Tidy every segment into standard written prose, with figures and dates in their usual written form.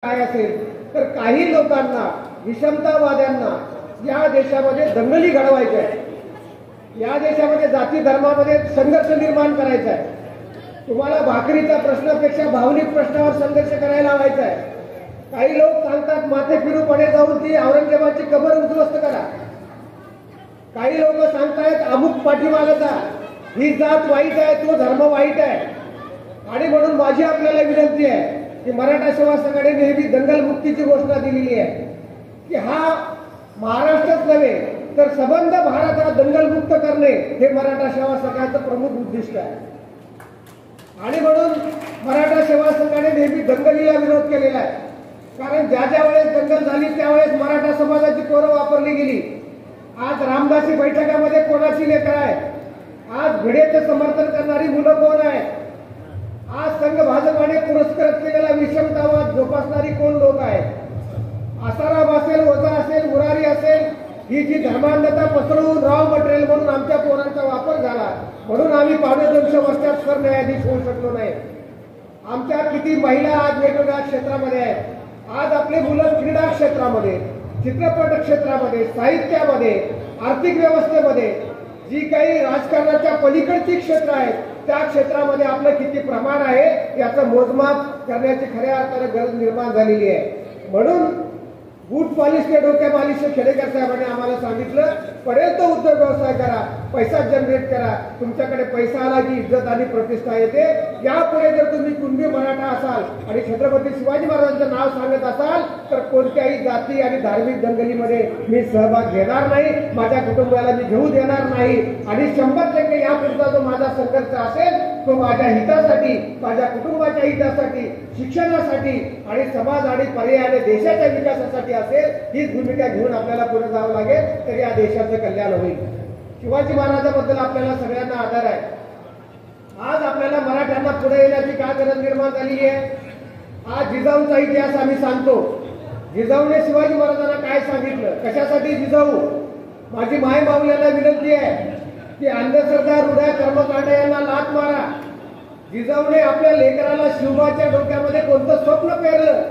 काय असेल तर काही लोकांना विषमतावाद्यांना या देशामध्ये दंगली घडवायच्या आहेत, या देशामध्ये जाती धर्मामध्ये संघर्ष निर्माण करायचा आहे। तुम्हाला भाकरीच्या प्रश्नापेक्षा भावनिक प्रश्नावर संघर्ष करायला लावायचा आहे। काही लोक सांगतात माथे फिरूपणे जाऊन ती औरंगजेबाची कबर उद्ध्वस्त करा, काही लोक सांगतायत अमुक पाठीमागे जा, ही जात वाईट आहे, तो धर्म वाईट आहे। आणि म्हणून माझी आपल्याला विनंती आहे की मराठा सेवा संघाने नेहमी दंगल मुक्तीची घोषणा दिलेली आहे की हा महाराष्ट्रच नव्हे तर सबंध भारत हा दंगलमुक्त करणे हे मराठा सेवा संघाचं प्रमुख उद्दिष्ट आहे। आणि म्हणून मराठा सेवा संघाने नेहमी दंगलीला विरोध केलेला आहे, कारण ज्या ज्या वेळेस दंगल झाली त्यावेळेस मराठा समाजाची पोरं वापरली गेली। आज रामदासी बैठकामध्ये कोणाची लेकर आहे, आज भिडेचं समर्थन करणारी मुलं कोण आहे, आज संघ भाजपाने पुरस्कृत केलेला विषमतावाद जोपासणारी कोण लोक आहेत। आसाराम असेल, ओझा असेल, मुरारी असेल, ही जी धर्मांधता पसरवून रॉ मटेरियल म्हणून आमच्या पोरांचा वापर झाला, म्हणून आम्ही 250 वर्षात सरन्यायाधीश होऊ शकलो नाही। आमच्या किती महिला आज वेगवेगळ्या क्षेत्रामध्ये आहेत, आज आपले मुलं क्रीडा क्षेत्रामध्ये, चित्रपट क्षेत्रामध्ये, साहित्यामध्ये, आर्थिक व्यवस्थेमध्ये, जी काही राजकारणाच्या पलीकडची क्षेत्र आहेत त्या क्षेत्रामध्ये आपलं किती प्रमाण आहे याचं मोजमाप करण्याची खऱ्या अर्थाने गरज निर्माण झालेली आहे। म्हणून बूट पॉलिश के डोक्या मालिश खेडेकर साहेबांनी आम्हाला सांगितलं, पडेल तो उद्योग व्यवसाय करा, पैसा जनरेट करा, तुमच्याकडे पैसा आला की इज्जत आणि प्रतिष्ठा येते। यापुढे जर तुम्ही कुणबी मराठा असाल आणि छत्रपती शिवाजी महाराजांचं नाव सांगत असाल तर कोणत्याही जाती आणि धार्मिक दंगलीमध्ये मी सहभाग घेणार नाही, माझ्या कुटुंबाला मी घेऊ देणार नाही। आणि 100% यापुढचा जो माझा संघर्ष असेल तो माझ्या हितासाठी, माझ्या कुटुंबाच्या हितासाठी, शिक्षणासाठी आणि समाज आणि पर्यायाने देशाच्या विकासासाठी असेल। हीच भूमिका घेऊन आपल्याला पुढे जावं लागेल, तर या देशाचं कल्याण होईल। शिवाजी महाराजांबद्दल आपल्याला सगळ्यांना आदर आहे। आज आपल्याला मराठ्यांना पुढे येण्याची काय गरज निर्माण झाली आहे। आज जिजाऊचा इतिहास आम्ही सांगतो, जिजाऊने शिवाजी महाराजांना काय सांगितलं, कशासाठी जिजाऊ। माझी माय माऊल्यांना विनंती आहे की अंधश्रद्धा, रूढ्या, कर्मकांड यांना लाथ मारा। जिजाऊने आपल्या लेकराला शिवबाच्या डोक्यामध्ये कोणतं स्वप्न पेरलं।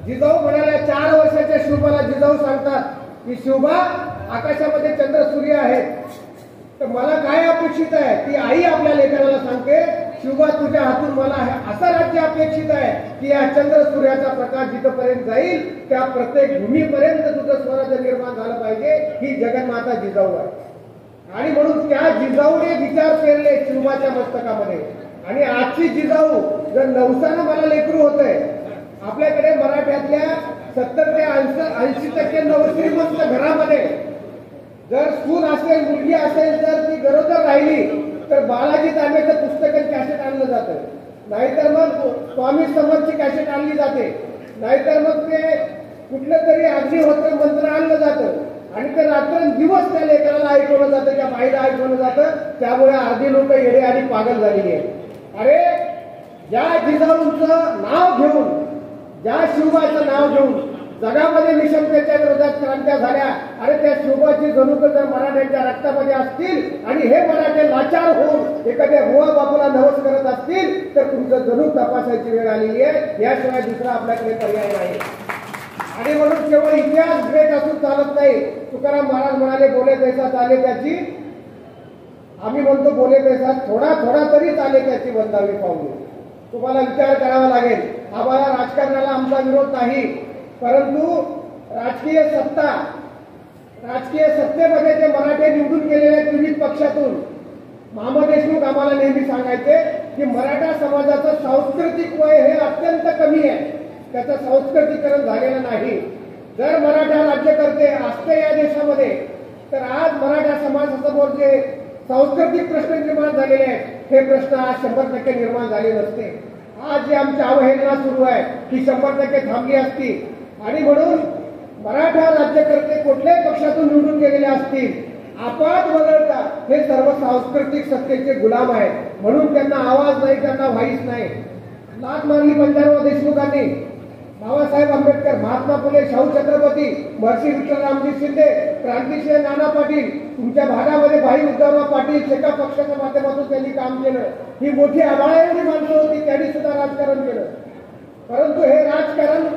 जिजाऊ म्हणाल्या 4 वर्षाच्या शिवबाला जिजाऊ सांगतात की शिवबा आकाशामध्ये चंद्र सूर्य आहेत, तर मला काय अपेक्षित आहे। ती आई आपल्या लेकराला सांगते, शिवबा तुझ्या हातून मला असं राज्य अपेक्षित आहे की या चंद्र सूर्याचा प्रकाश जिथपर्यंत जाईल त्या प्रत्येक भूमीपर्यंत तुझं स्वराज्य निर्माण झालं पाहिजे। ही जगन्माता जिजाऊ आहे। आणि म्हणून त्या जिजाऊने विचार पेरले शिवबाच्या मस्तकामध्ये। आणि आजची जिजाऊ जर नवसानं मला लेकरू होतंय, आपल्याकडे मराठ्यातल्या 70 ते 80% नवश्रीमंत घरामध्ये जर सून असेल, मुलगी असेल, तर ती गरोदर राहिली तर बालाजी तांबेचं पुस्तक कॅसेट आणलं जातं, नाहीतर मग स्वामी समर्थची कॅसेट आणली जाते, नाहीतर मग ते कुठलं तरी अग्निहोत्र मंत्र आणलं जातं आणि ते रात्रंदिवस त्या लेकराला ऐकवलं जातं, त्या बाईला ऐकवलं जातं। त्यामुळे अर्धी लोक येडे आणि पागल झालेली आहेत। अरे ज्या जिजाऊंचं नाव घेऊन, ज्या शिवबाचं नाव घेऊन जगामध्ये विषमतेच्या विरोधात क्रांत्या झाल्या, अरे त्या शिवबाची जणूक जर मराठ्यांच्या रक्तामध्ये असतील आणि हे मराठे लाचार होऊन एखाद्या बुवा बापूला नवस करत असतील तर तुमचं जणूक तपासायची वेळ आलेली आहे। याशिवाय दुसरा आपल्याकडे पर्याय नाही। आणि म्हणून केवळ इतिहास ग्रेट असून चालत नाही। तुकाराम महाराज म्हणाले, बोले पैसा चाले त्याची, आम्ही म्हणतो बोले पैसा थोडा थोडा तरी चाले त्याची बंदावी पावले। तुम्हाला विचार करावा लागेल। आम्हाला राजकारणाला आमचा विरोध नाही, परंतु राजकीय सत्तेमध्ये जे मराठे निवडून गेलेले विविध पक्षातून मामा देशमुख आम्हाला नेहमी सांगायचे की मराठा समाजाचं सांस्कृतिक वय हे अत्यंत कमी आहे, त्याचं संस्कृतीकरण झालेलं नाही। जर मराठा राज्यकर्ते असते या देशामध्ये तर आज मराठा समाजासमोर जे सांस्कृतिक प्रश्न निर्माण झालेले आहेत हे प्रश्न आज 100% निर्माण झाले नसते। आज जी आमची अवहेलना सुरू आहे ती 100% थांबली असती। आणि म्हणून मराठा राज्यकर्ते कुठल्याही पक्षातून निवडून गेलेले असतील, आपात वगळता हे सर्व सांस्कृतिक सत्तेचे गुलाम आहेत, म्हणून त्यांना आवाज नाही, त्यांना व्हाईस नाही। लाथ मारली पंजाबराव देशमुखांनी, बाबासाहेब आंबेडकर, महात्मा फुले, शाहू छत्रपती, महर्षी विठ्ठल रामजी शिंदे, क्रांतिसिंह नाना पाटील, तुमच्या भागामध्ये भाई उद्धवराव पाटील एका पक्षाच्या माध्यमातून त्यांनी काम केलं। ही मोठी आभाळाएवढी माणसं होती, त्यांनी सुद्धा राजकारण केलं। परंतु हे राजकारण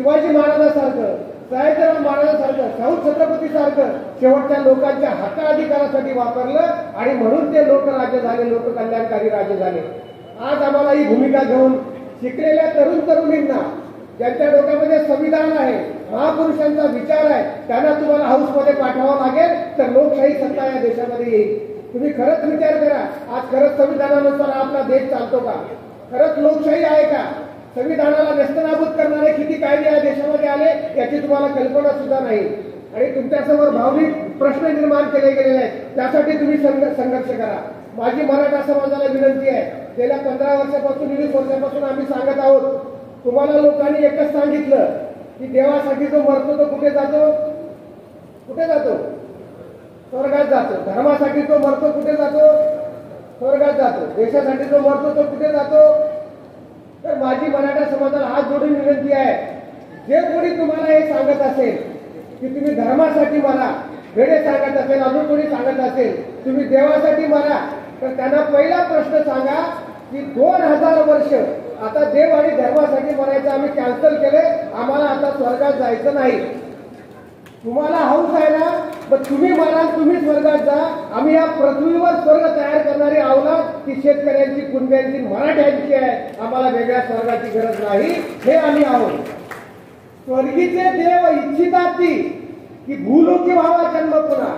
शिवाजी महाराजांसारखं, सयाजीराव महाराजांसारखं, शाहू छत्रपतीसारखं शेवटच्या लोकांच्या हक्काधिकारासाठी वापरलं आणि म्हणून ते लोकराज्य झाले, लोककल्याणकारी राज्य झाले. आज आम्हाला ही भूमिका घेऊन शिकलेल्या तरुण तरुणींना, ज्यांच्या डोक्यामध्ये संविधान आहे, महापुरुषांचा विचार आहे, त्यांना तुम्हाला हाऊसमध्ये पाठवावं लागेल, तर लोकशाही सत्ता या देशामध्ये येईल. तुम्ही खरंच विचार करा, आज खरंच संविधानानुसार आपला देश चालतो का? खरंच लोकशाही आहे का? संविधानाला नेस्तनाबूत करणारे किती कायदे या देशामध्ये आले याची तुम्हाला कल्पना सुद्धा नाही. आणि तुमच्यासमोर भावनिक प्रश्न निर्माण केले गेलेले आहेत, त्यासाठी तुम्ही संघर्ष करा. माझी मराठा समाजाला विनंती आहे, गेल्या 15 वर्षापासून 20 वर्षापासून आम्ही सांगत आहोत, तुम्हाला लोकांनी एकच सांगितलं की देवासाठी जो मरतो तो कुठे जातो? कुठे जातो? स्वर्गात जातो. धर्मासाठी जो मरतो कुठे जातो? स्वर्गात जातो. देशासाठी जो मरतो तो कुठे जातो? तर माझी मराठा समाजाला हात जोडून विनंती आहे, जे कोणी तुम्हाला हे सांगत असेल की तुम्ही धर्मासाठी मरा, वेडे सांगत असेल, अजून कोणी सांगत असेल तुम्ही देवासाठी मरा, तर त्यांना पहिला प्रश्न सांगा की 2000 वर्ष आता देव आणि धर्मासाठी मरायचं आम्ही कॅन्सल केले, आम्हाला आता स्वर्गात जायचं नाही. तुम्हाला हौस आहे ना, पण तुम्ही मारा, तुम्ही स्वर्गात जा. आम्ही या पृथ्वीवर स्वर्ग तयार करणारी अवलाद ती शेतकऱ्यांची, कुणब्यांची, मराठ्यांची आहे. आम्हाला वेगळ्या स्वर्गाची गरज नाही, हे आम्ही आहोत. स्वर्गीचे देव इच्छितात ती की भूलोकी व्हावा जन्म पुन्हा.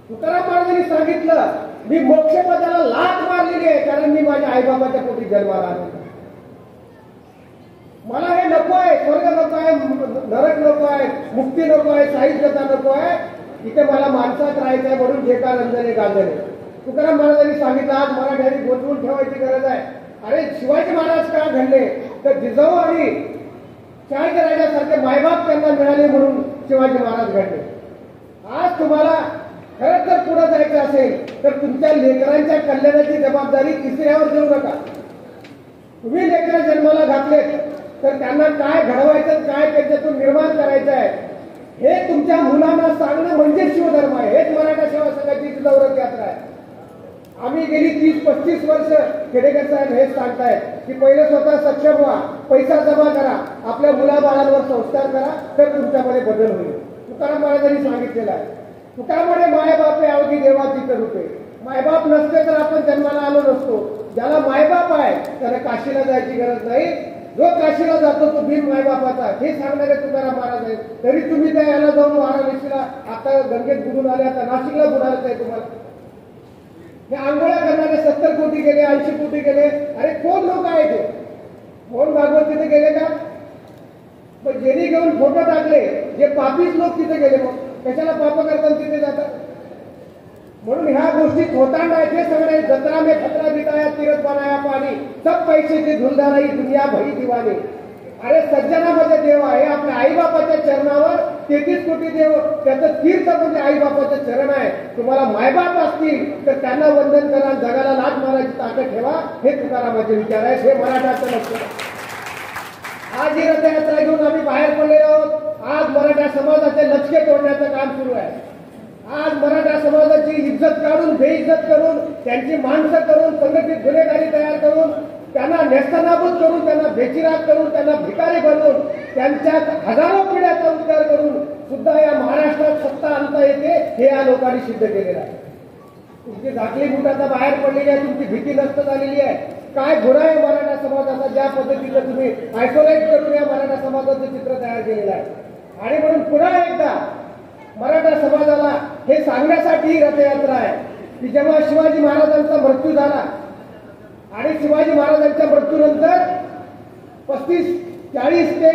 तुकाराम महाराजांनी सांगितलं, मी मोक्षपदाला लाथ मारलेली आहे, कारण मी माझ्या आईबाबाच्या पोटी जन्माला आलो. मला हे नको आहे, स्वर्ग नको आहे, नरक नको आहे, मुक्ती नको आहे, साहित्यता नको आहे, इथे मला माणसात राहायचं आहे, म्हणून जे का रंजने गांजणे. तुकाराम महाराजांनी सांगितलं, आज मराठ्यांनी गोठवून ठेवायची गरज आहे. अरे शिवाजी महाराज का घडले, तर जिजाऊ आणि शहाजीराजासारखे मायबाप त्यांना मिळाले म्हणून शिवाजी महाराज घडले. आज तुम्हाला खरंच जर पुढे जायचं असेल तर तुमच्या लेकरांच्या कल्याणाची जबाबदारी तिसऱ्यावर देऊ नका. तुम्ही लेकरं जन्माला घातलेत तर त्यांना काय घडवायचं, काय त्याच्यातून निर्माण करायचं आहे हे तुमच्या मुलांना सांगणं म्हणजे शिवधर्म आहे. हेच मराठा सेवा संघाची जिजाऊ यात्रा आहे. आम्ही गेली 30-35 वर्ष खेडेकर साहेब हेच सांगतायत की पहिले स्वतः सक्षम व्हा, पैसा जमा करा, आपल्या मुलाबाळांवर संस्कार करा, तर तुमच्यामध्ये बदल होईल. तुकाराम महाराजांनी सांगितलेलं आहे, तुकारामाने मायबाप आहे अवघी देवाची रूपे. मायबाप नसते तर आपण जन्माला आलो नसतो. ज्याला मायबाप आहे त्याला काशीला जायची गरज नाही, जो काशीला जातो तो भीम मायबापाचा, हे सांगणारे तुकाराम महाराज आहेत. तरी तुम्ही त्या याला जाऊन वाराणसीला आता गंगेत बुडून आले, आता नाशिकला बुडायचं आहे तुम्हाला. हे आंघोळ्या करणारे 70 कोटी गेले, 80 कोटी गेले. अरे कोण लोक आहेत ते? मोहन भागवत तिथे गेले का? पण जेरी घेऊन फोटो टाकले, जे पापीच लोक तिथे गेले, मग कशाला पाप करताना तिथे जातात? म्हणून ह्या गोष्टी होताना आहेत. हे सगळे जत्रा में खतरा बिताया, तीरथ बनाया पाणी, सब पैसे की धुलधाराई, दुनिया भई दिवाणी. अरे सज्जनामध्ये देव आहे. आपल्या आईबापाच्या चरणावर 33 कोटी देव, त्याचं तीर्थ म्हणजे आईबापाचं चरण आहे. तुम्हाला मायबाप असतील तर त्यांना वंदन करा, जगाला लाथ मारायची ताकद ठेवा, हे तुकारामाचे विचार आहे. हे मराठाचं लक्ष. आज ही रथयात्रा घेऊन आम्ही बाहेर पडलेलो आहोत. आज मराठा समाजाचे लचके तोडण्याचं काम सुरू आहे. आज मराठा समाजाची इज्जत काढून, बेइज्जत करून, त्यांची माणसं करून, संघटित गुन्हेगारी तयार करून, त्यांना नेस्तनाबूत करून, त्यांना बेचिराग करून, त्यांना भिकारी बनवून, त्यांच्यात हजारो पिढ्याचा उद्धार करून सुद्धा या महाराष्ट्रात सत्ता आणता येते, हे या लोकांनी सिद्ध केलेलं आहे. तुमची झाकली मूठ आता बाहेर पडलेली आहे, तुमची भीती नष्ट झालेली आहे. काय गुन्हा आहे मराठा समाजाचा, ज्या पद्धतीनं तुम्ही आयसोलेट करून या मराठा समाजाचं चित्र तयार केलेलं आहे. आणि म्हणून पुन्हा एकदा मराठा समाजाला हे सांगण्यासाठी ही रथयात्रा आहे की जेव्हा शिवाजी महाराजांचा मृत्यू झाला आणि शिवाजी महाराजांच्या मृत्यूनंतर 35-40 ते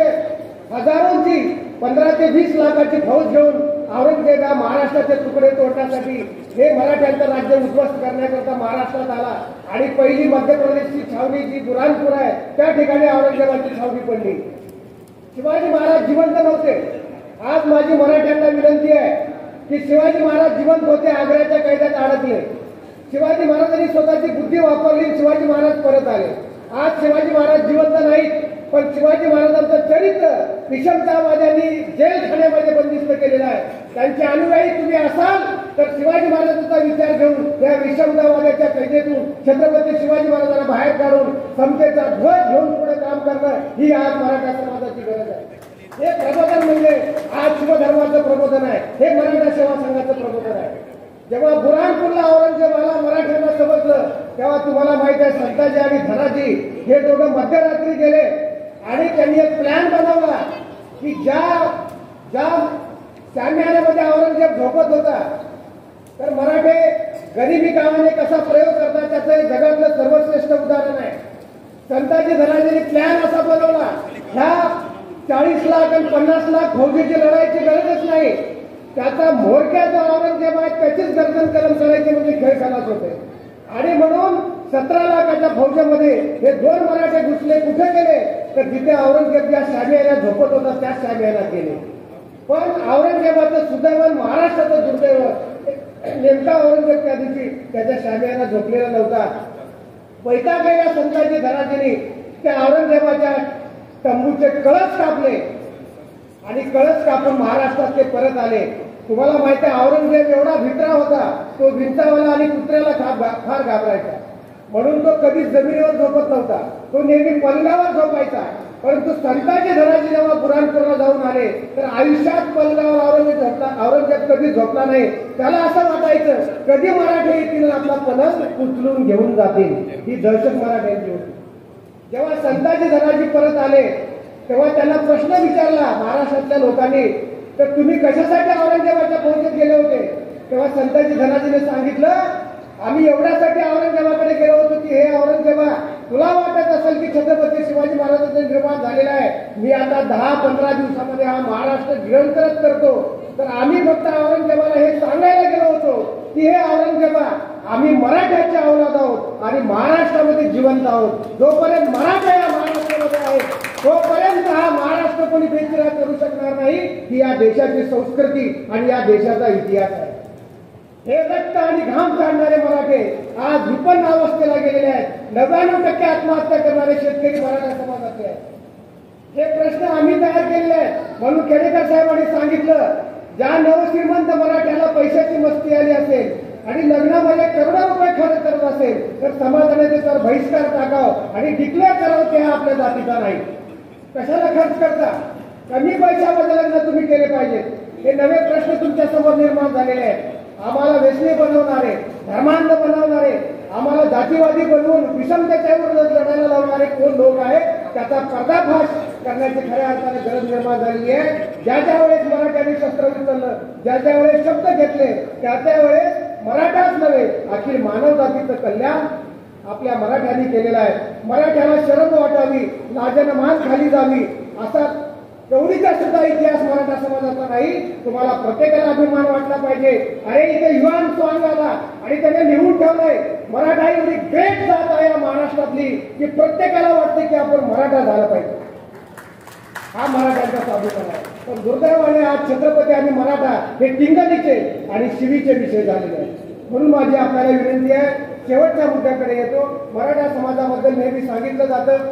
हजारोंची 15 ते 20 लाखाची फौज घेऊन औरंगजेब या महाराष्ट्राचे तुकडे तोडण्यासाठी, हे मराठ्यांचं राज्य उद्ध्वस्त करण्याकरता महाराष्ट्रात आला. आणि पहिली मध्य प्रदेशची छावणी जी बुरानपूर आहे त्या ठिकाणी औरंगजेबाची छावणी पडली. शिवाजी महाराज जिवंत नव्हते. आज माझी मराठ्यांना विनंती आहे की शिवाजी महाराज जिवंत होते, आग्र्याच्या कैद्यात अडकले. शिवाजी महाराजांनी स्वतःची बुद्धी वापरली, शिवाजी महाराज परत आले. आज शिवाजी महाराज जिवंत नाहीत, पण शिवाजी महाराजांचं चरित्र विषमतावाद्यांनी जेलखान्यामध्ये बंदिस्त केलेलं आहे. त्यांचे अनुयायी तुम्ही असाल तर शिवाजी महाराजांचा विचार घेऊन या विषमतावाद्याच्या कैदेतून छत्रपती शिवाजी महाराजांना बाहेर काढून समतेचा ध्वज घेऊन पुढे काम करणं ही आज मराठा समाजाची गरज हे प्रबोधन म्हणजे आज शिवधर्माचं प्रबोधन आहे, हे मराठा सेवा संघाचं प्रबोधन आहे. जेव्हा बुरहानपूरला औरंगजेबाला मराठ्यांना समजलं तेव्हा तुम्हाला माहित आहे संताजी आणि धनाजी हे दोघं मध्यरात्री गेले आणि त्यांनी एक प्लॅन बनवला की ज्या शामियानामध्ये औरंगजेब झोपत होता तर मराठे गरिबी कामाने कसा प्रयोग करतात त्याचं हे जगातलं सर्वश्रेष्ठ उदाहरण आहे. संताजी धनाजींनी प्लॅन असा बनवला, ह्या 40 लाख आणि 50 लाख फौजीची लढाईची गरजच नाही, त्याचा म्होरक्या जो औरंगजेब आहे त्याचीच गर्दन कलम करायची म्हणजे खेळ खलास होते. आणि म्हणून 17 लाखाच्या फौजेमध्ये हे 2 मराठे घुसले. कुठे गेले तर जिथे औरंगजेब ज्या शामियाना झोपत होता त्याच शामियानात गेले. पण औरंगजेबाचं सुदैव, महाराष्ट्राचं दुर्दैव, नेमका औरंगजेब त्या दिवशी त्याच्या शामियाना झोपलेला नव्हता. वैतागलेल्या संताजी धनाजींनी त्या औरंगजेबाच्या तंबूचे कळस कापले आणि कळस कापून महाराष्ट्रात ते परत आले. तुम्हाला माहिती आहे औरंगजेब एवढा भित्रा होता, तो विंचावाला आणि कुत्र्याला फार घाबरायचा. म्हणून तो कधी जमिनीवर झोपत नव्हता, तो नेहमी पलंगावर झोपायचा. परंतु संताजी धनाजी जेव्हा बुरहानपूरला जाऊन आले तर आयुष्यात पलंगावर औरंगजेब कधी झोपला नाही. त्याला असं वाटायचं कधी मराठे येतील आपला पलंग उचलून घेऊन जातील. ही दहशत मराठ्यांची होती. जेव्हा संताजी धनाजी परत आले तेव्हा त्यांना प्रश्न विचारला महाराष्ट्रातल्या लोकांनी, तर तुम्ही कशासाठी औरंगजेबाच्या फौजेत गेले होते? तेव्हा संताजी धनाजीने सांगितलं, आम्ही एवढ्यासाठी औरंगजेबाकडे गेलो होतो की हे औरंगजेबा, तुला वाटत असेल की छत्रपती शिवाजी महाराजांचा निर्माण झालेला आहे, मी आता 10-15 दिवसामध्ये हा महाराष्ट्र गिळंकृत करतो, तर आम्ही फक्त औरंगजेबाला हे सांगायला गेलो होतो की हे औरंगजेबा, आम्ही मराठ्याचे औलाद आहोत आणि महाराष्ट्रामध्ये जिवंत आहोत. जोपर्यंत मराठा या महाराष्ट्रामध्ये आहेत तोपर्यंत हा महाराष्ट्र कोणी बेचिराग करू शकणार नाही. ही या देशाची संस्कृती आणि या देशाचा इतिहास आहे. हे रक्त आणि घाम काढणारे मराठे आज विपन्न अवस्थेला गेलेले आहेत. 99% आत्महत्या करणारे शेतकरी मराठा समाजाचे आहेत. हे प्रश्न आम्ही तयार केलेले आहेत. म्हणून खेडेकर साहेबांनी सांगितलं, ज्या नवश्रीमंत मराठ्याला पैशाची मस्ती आली असेल आणि लग्नामध्ये करोडो रुपये खर्च करत असेल तर समाजाने त्याच्यावर बहिष्कार टाकाव आणि डिक्लेअर करावं की हा आपल्या जातीचा नाही. कशाला खर्च करता? कमी पैशामध्ये लग्न तुम्ही केले पाहिजे. हे नवे प्रश्न तुमच्या समोर निर्माण झालेले आहेत. आम्हाला व्यसनी बनवणारे, धर्मांध बनवणारे, आम्हाला जातीवादी बनवून विषमतेच्या विरोधात लढायला लावणारे कोण लोक आहेत त्याचा पर्दाफाश करण्याची खऱ्या अर्थाने गरज निर्माण झालेली आहे. ज्या ज्या वेळेस मराठ्यांनी शस्त्र उचललं, ज्या ज्या वेळेस शब्द घेतले, त्या त्या वेळेस मराठाच नव्हे अखिल मानव जातीचं कल्याण आपल्या मराठ्यांनी केलेलं आहे. मराठ्याला शरम वाटावी, लाजेनं मान खाली जावी असा एवढीचा सुद्धा इतिहास मराठा समाजाचा नाही. तुम्हाला प्रत्येकाला अभिमान वाटला पाहिजे. अरे इथे युवान स्वांग आला आणि त्याने लिहून ठेवलंय, मराठा एवढी ग्रेट जात आहे या महाराष्ट्रातली की प्रत्येकाला वाटते की आपण मराठा झाला पाहिजे. हा मराठ्यांचा स्वाभिमान आहे. पण दुर्दैवाने आज छत्रपती आणि मराठा हे टिंगलीचे आणि शिवीचे विषय झालेले आहेत. म्हणून माझी आपल्याला विनंती आहे, शेवटच्या मुद्द्याकडे येतो. मराठा समाजाबद्दल नेहमी सांगितलं जातं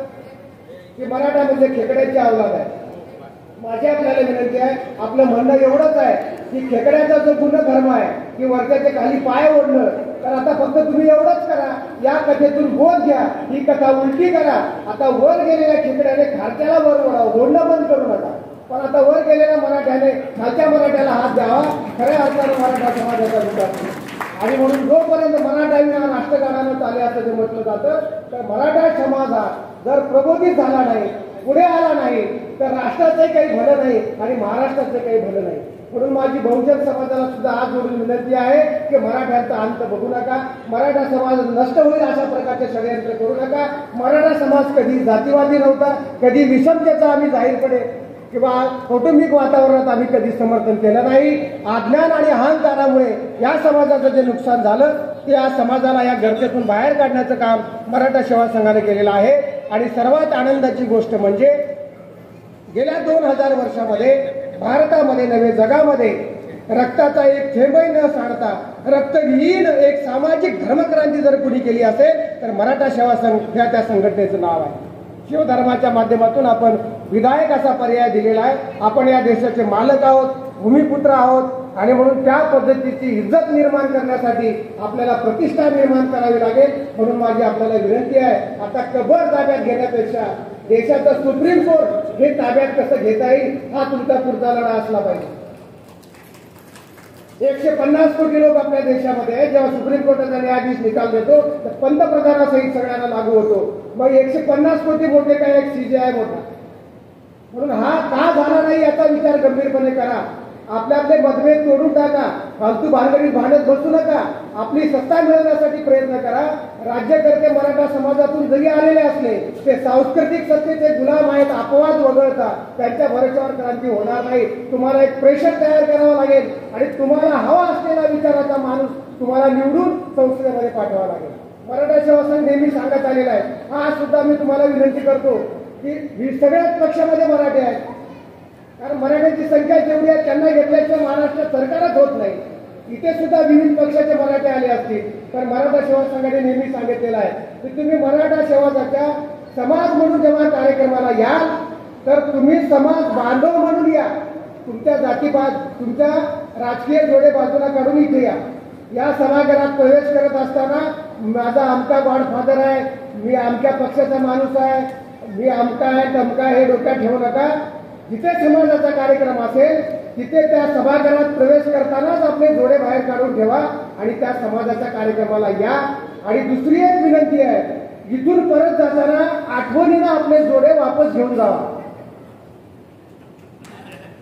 की मराठा म्हणजे खेकड्याची अवलाद आहे. माझी आपल्याला विनंती आहे, आपलं म्हणणं एवढंच आहे की खेकड्याचा जो गुणधर्म आहे की वरच्याचे खाली पाय ओढणं, तर आता फक्त तुम्ही एवढंच करा, या कथेतून बोध घ्या, ही कथा उलटी करा. आता वर गेलेल्या खेकड्याने खालच्याला वर ओढावं, ओढणं बंद करू नका. पण आता वर गेलेल्या मराठ्याने खालच्या मराठ्याला हात द्यावा. खऱ्या अर्थाने मराठा समाजाचा विकास. आणि म्हणून जोपर्यंत मराठा राष्ट्रगानानं चाले असं जे म्हटलं जातं, तर मराठा समाज हा जर प्रबोधित झाला नाही, पुढे आला नाही, तर राष्ट्राचंही काही भलं नाही आणि महाराष्ट्राचं काही भलं नाही. म्हणून माझी बहुजन समाजाला सुद्धा हात जोडून विनंती आहे की मराठ्यांचा अंत बघू नका. मराठा समाज नष्ट होईल अशा प्रकारचे षडयंत्र करू नका. मराठा समाज कधी जातीवादी नव्हता, कधी विषमतेचा आम्ही जाहीरपणे किंवा कौटुंबिक वातावरणात आम्ही कधी समर्थन केलं नाही. अज्ञान आणि अहंकारामुळे या समाजाचं जे नुकसान झालं ते या समाजाला या गर्तेतून बाहेर काढण्याचं काम मराठा सेवा संघाने केलेलं आहे. आणि सर्वात आनंदाची गोष्ट म्हणजे गेल्या 2000 वर्षामध्ये भारतामध्ये नव्हे जगामध्ये रक्ताचा एक थेंबही न सांडता रक्तविहीन एक सामाजिक धर्मक्रांती जर कुणी केली असेल तर मराठा सेवा संघ ह्या त्या संघटनेचं नाव आहे. शिवधर्माच्या माध्यमातून आपण विधायक असा पर्याय दिलेला आहे. आपण या देशाचे मालक आहोत, भूमिपुत्र आहोत आणि म्हणून त्या पद्धतीची इज्जत निर्माण करण्यासाठी आपल्याला प्रतिष्ठा निर्माण करावी लागेल. म्हणून माझी आपल्याला विनंती आहे, आता कबर ताब्यात घेण्यापेक्षा देशाचं सुप्रीम कोर्ट हे ताब्यात कसं घेता येईल हा तुमचा पुढचा लढा असला पाहिजे. 150 कोटी लोक आपल्या देशामध्ये आहेत. जेव्हा सुप्रीम कोर्टाचा न्यायाधीश निकाल देतो तर पंतप्रधानासहित सगळ्यांना लागू होतो. मग 150 कोटी मोठे काय एक CJI मोठा, म्हणून हा का झाला नाही याचा विचार गंभीरपणे करा. आपले मतभेद तोडून टाका, फालतू भानगडीत भांडत बसू नका, आपली सत्ता मिळवण्यासाठी प्रयत्न करा. राज्यकर्ते मराठा समाजातून जरी आलेले असले ते सांस्कृतिक सत्तेचे गुलाम आहेत. अपवाद वगळता त्यांच्या भरोश्यावर क्रांती होणार नाही. तुम्हाला एक प्रेशर तयार करावं लागेल आणि तुम्हाला हवा असलेला विचाराचा माणूस तुम्हाला निवडून संसदेमध्ये पाठवावा लागेल. मराठा सेवा संघ नेहमी सांगत आलेला आहे. आज सुद्धा मी तुम्हाला विनंती करतो की सगळ्याच पक्षामध्ये मराठे आहेत, कारण मराठ्यांची संख्या जेवढी आहे त्यांना घेतल्याचं महाराष्ट्रात सरकारच होत नाही. इथे सुद्धा विविध पक्षाचे मराठे आले असतील तर मराठा सेवा संघाने नेहमी सांगितलेलं आहे की तुम्ही मराठा सेवाच्या समाज म्हणून जेव्हा कार्यक्रमाला याल तर तुम्ही समाज बांधव म्हणून या. तुमच्या जातीपात तुमच्या राजकीय जोडे बाजूला काढून इथे या. या सभागृहात प्रवेश करत असताना माझा आमका गॉडफादर आहे, मी आमच्या पक्षाचा माणूस आहे, मी आमका आहे तमका हे डोक्यात ठेवू नका. जिथे समाजाचा कार्यक्रम असेल तिथे त्या सभागृहात प्रवेश करतानाच आपले जोडे बाहेर काढून ठेवा आणि त्या समाजाच्या कार्यक्रमाला या. आणि दुसरी एक विनंती आहे, इथून परत जाताना आठवणीनं आपले जोडे वापस घेऊन जावा.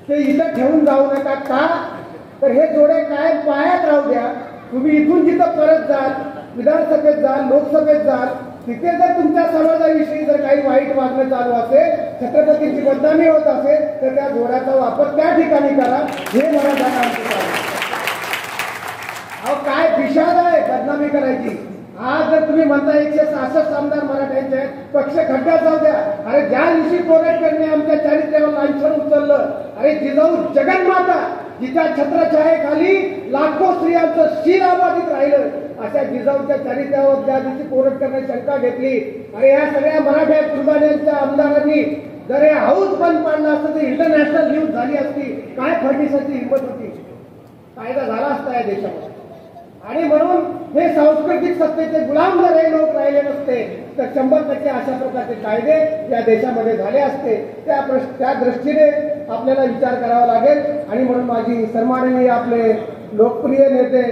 ते इथं ठेवून जाऊ नका. का तर हे जोडे काय पायात राहू द्या. तुम्ही इथून जिथं परत जाल, विधानसभेत जाल, लोकसभेत जाल, तिथे जर तुमच्या समाजाविषयी जर काही वाईट वागणं चालू असेल, छत्रपतींची बदनामी होत असेल तर त्या जोड्याचा वापर त्या ठिकाणी करा. हे मला सांगा. अहो काय विषाद आहे बदनामी करायची. आज जर तुम्ही म्हणता 166 आमदार मराठ्यांचे आहेत, पक्ष खड्ड्यात जाऊ द्या. अरे ज्या दिवशी कोरेटकरने आमच्या चारित्र्यावर लांछन उचललं, अरे जिजाऊ जगन्माता जिच्या छत्रछायेखाली लाखो स्त्रियांचं शील आबादित राहिलं, अशा जिजाऊच्या चारित्र्यावर ज्या दिवशी कोरेटकरने शंका घेतली, अरे या सगळ्या मराठा कुर्बान्यांच्या आमदारांनी जर हे हाऊस बंद पाडला असतं तर इंटरनॅशनल न्यूज झाली असती. काय फडणवीसाची हिंमत होती, कायदा झाला असता या देशामध्ये. आणि म्हणून हे सांस्कृतिक सत्तेचे गुलाम जर हे लोक राहिले नसते तर 100% अशा प्रकारचे कायदे या देशामध्ये झाले असते. त्या दृष्टीने आपल्याला विचार करावा लागेल. आणि म्हणून माझी सन्माननीय आपले लोकप्रिय नेते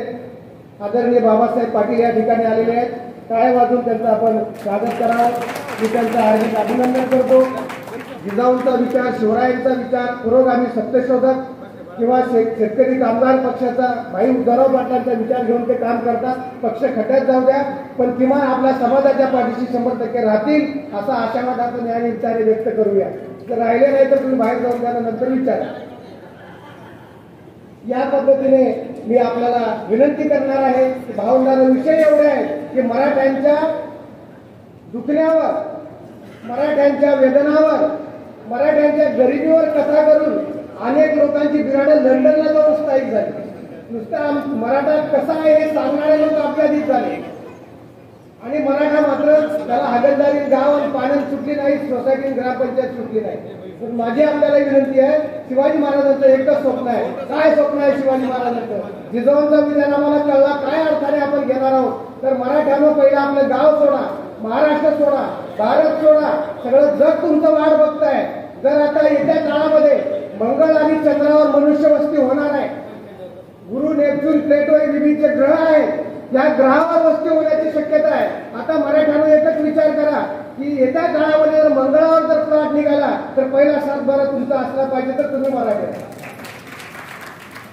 आदरणीय बाबासाहेब पाटील या ठिकाणी आलेले आहेत. टाळ्या वाजवून त्यांचं आपण स्वागत करावं. मी त्यांचं हार्दिक अभिनंदन करतो. जिजाऊंचा विचार, शिवरायांचा विचार, पुरोगामी सत्यशोधक किंवा शेतकरी कामगार पक्षाचा भाई उद्धवराव पाटलांचा विचार घेऊन ते काम करतात. पक्ष खड्ड्यात जाऊ द्या, पण किमान आपल्या समाजाच्या पाठीशी 100% राहतील असा आशावादाचा न्याय विचार व्यक्त करूया. जर राहिले नाही तर तुम्ही बाहेर जाऊन त्यानंतर विचारा. या पद्धतीने मी आपल्याला विनंती करणार आहे की भावंडांनो, विषय एवढे आहेत की मराठ्यांच्या दुखण्यावर, मराठ्यांच्या वेदनावर, मराठ्यांच्या गरिबीवर कथा करून अनेक लोकांची बिराडं लंडनला जाऊन स्थायिक झाली. नुसता मराठा कसा आहे हे सांगणारे लोक अत्याधिक झाले आणि मराठा मात्र त्याला हागलदारी गाव आणि पाण्यात सुटली नाही, सोसायटी ग्रामपंचायत सुटली नाही. पण माझी आपल्याला विनंती आहे, शिवाजी महाराजांचं एकच स्वप्न आहे. काय स्वप्न आहे शिवाजी महाराजांचं? जिजाऊंचा विधान आम्हाला कळला काय अर्थाने आपण घेणार आहोत तर मराठ्यानं पहिला आपलं गाव सोडा, महाराष्ट्र सोडा, भारत सोडा, सगळं जग तुमचं वाट बघताय. जर आता येत्या काळामध्ये मंगळ आणि चंद्रावर मनुष्य वस्ती होणार आहे, गुरु नेपच्यून प्लेटो हे विविध ग्रह आहेत, या ग्रहावर वस्ती होण्याची शक्यता आहे. आता मराठ्यानं एकच विचार करा की येत्या काळामध्ये जर मंगळावर जर प्लॉट निघाला तर पहिला 7 बारा तुमचा असला पाहिजे तर तुम्ही मराठी.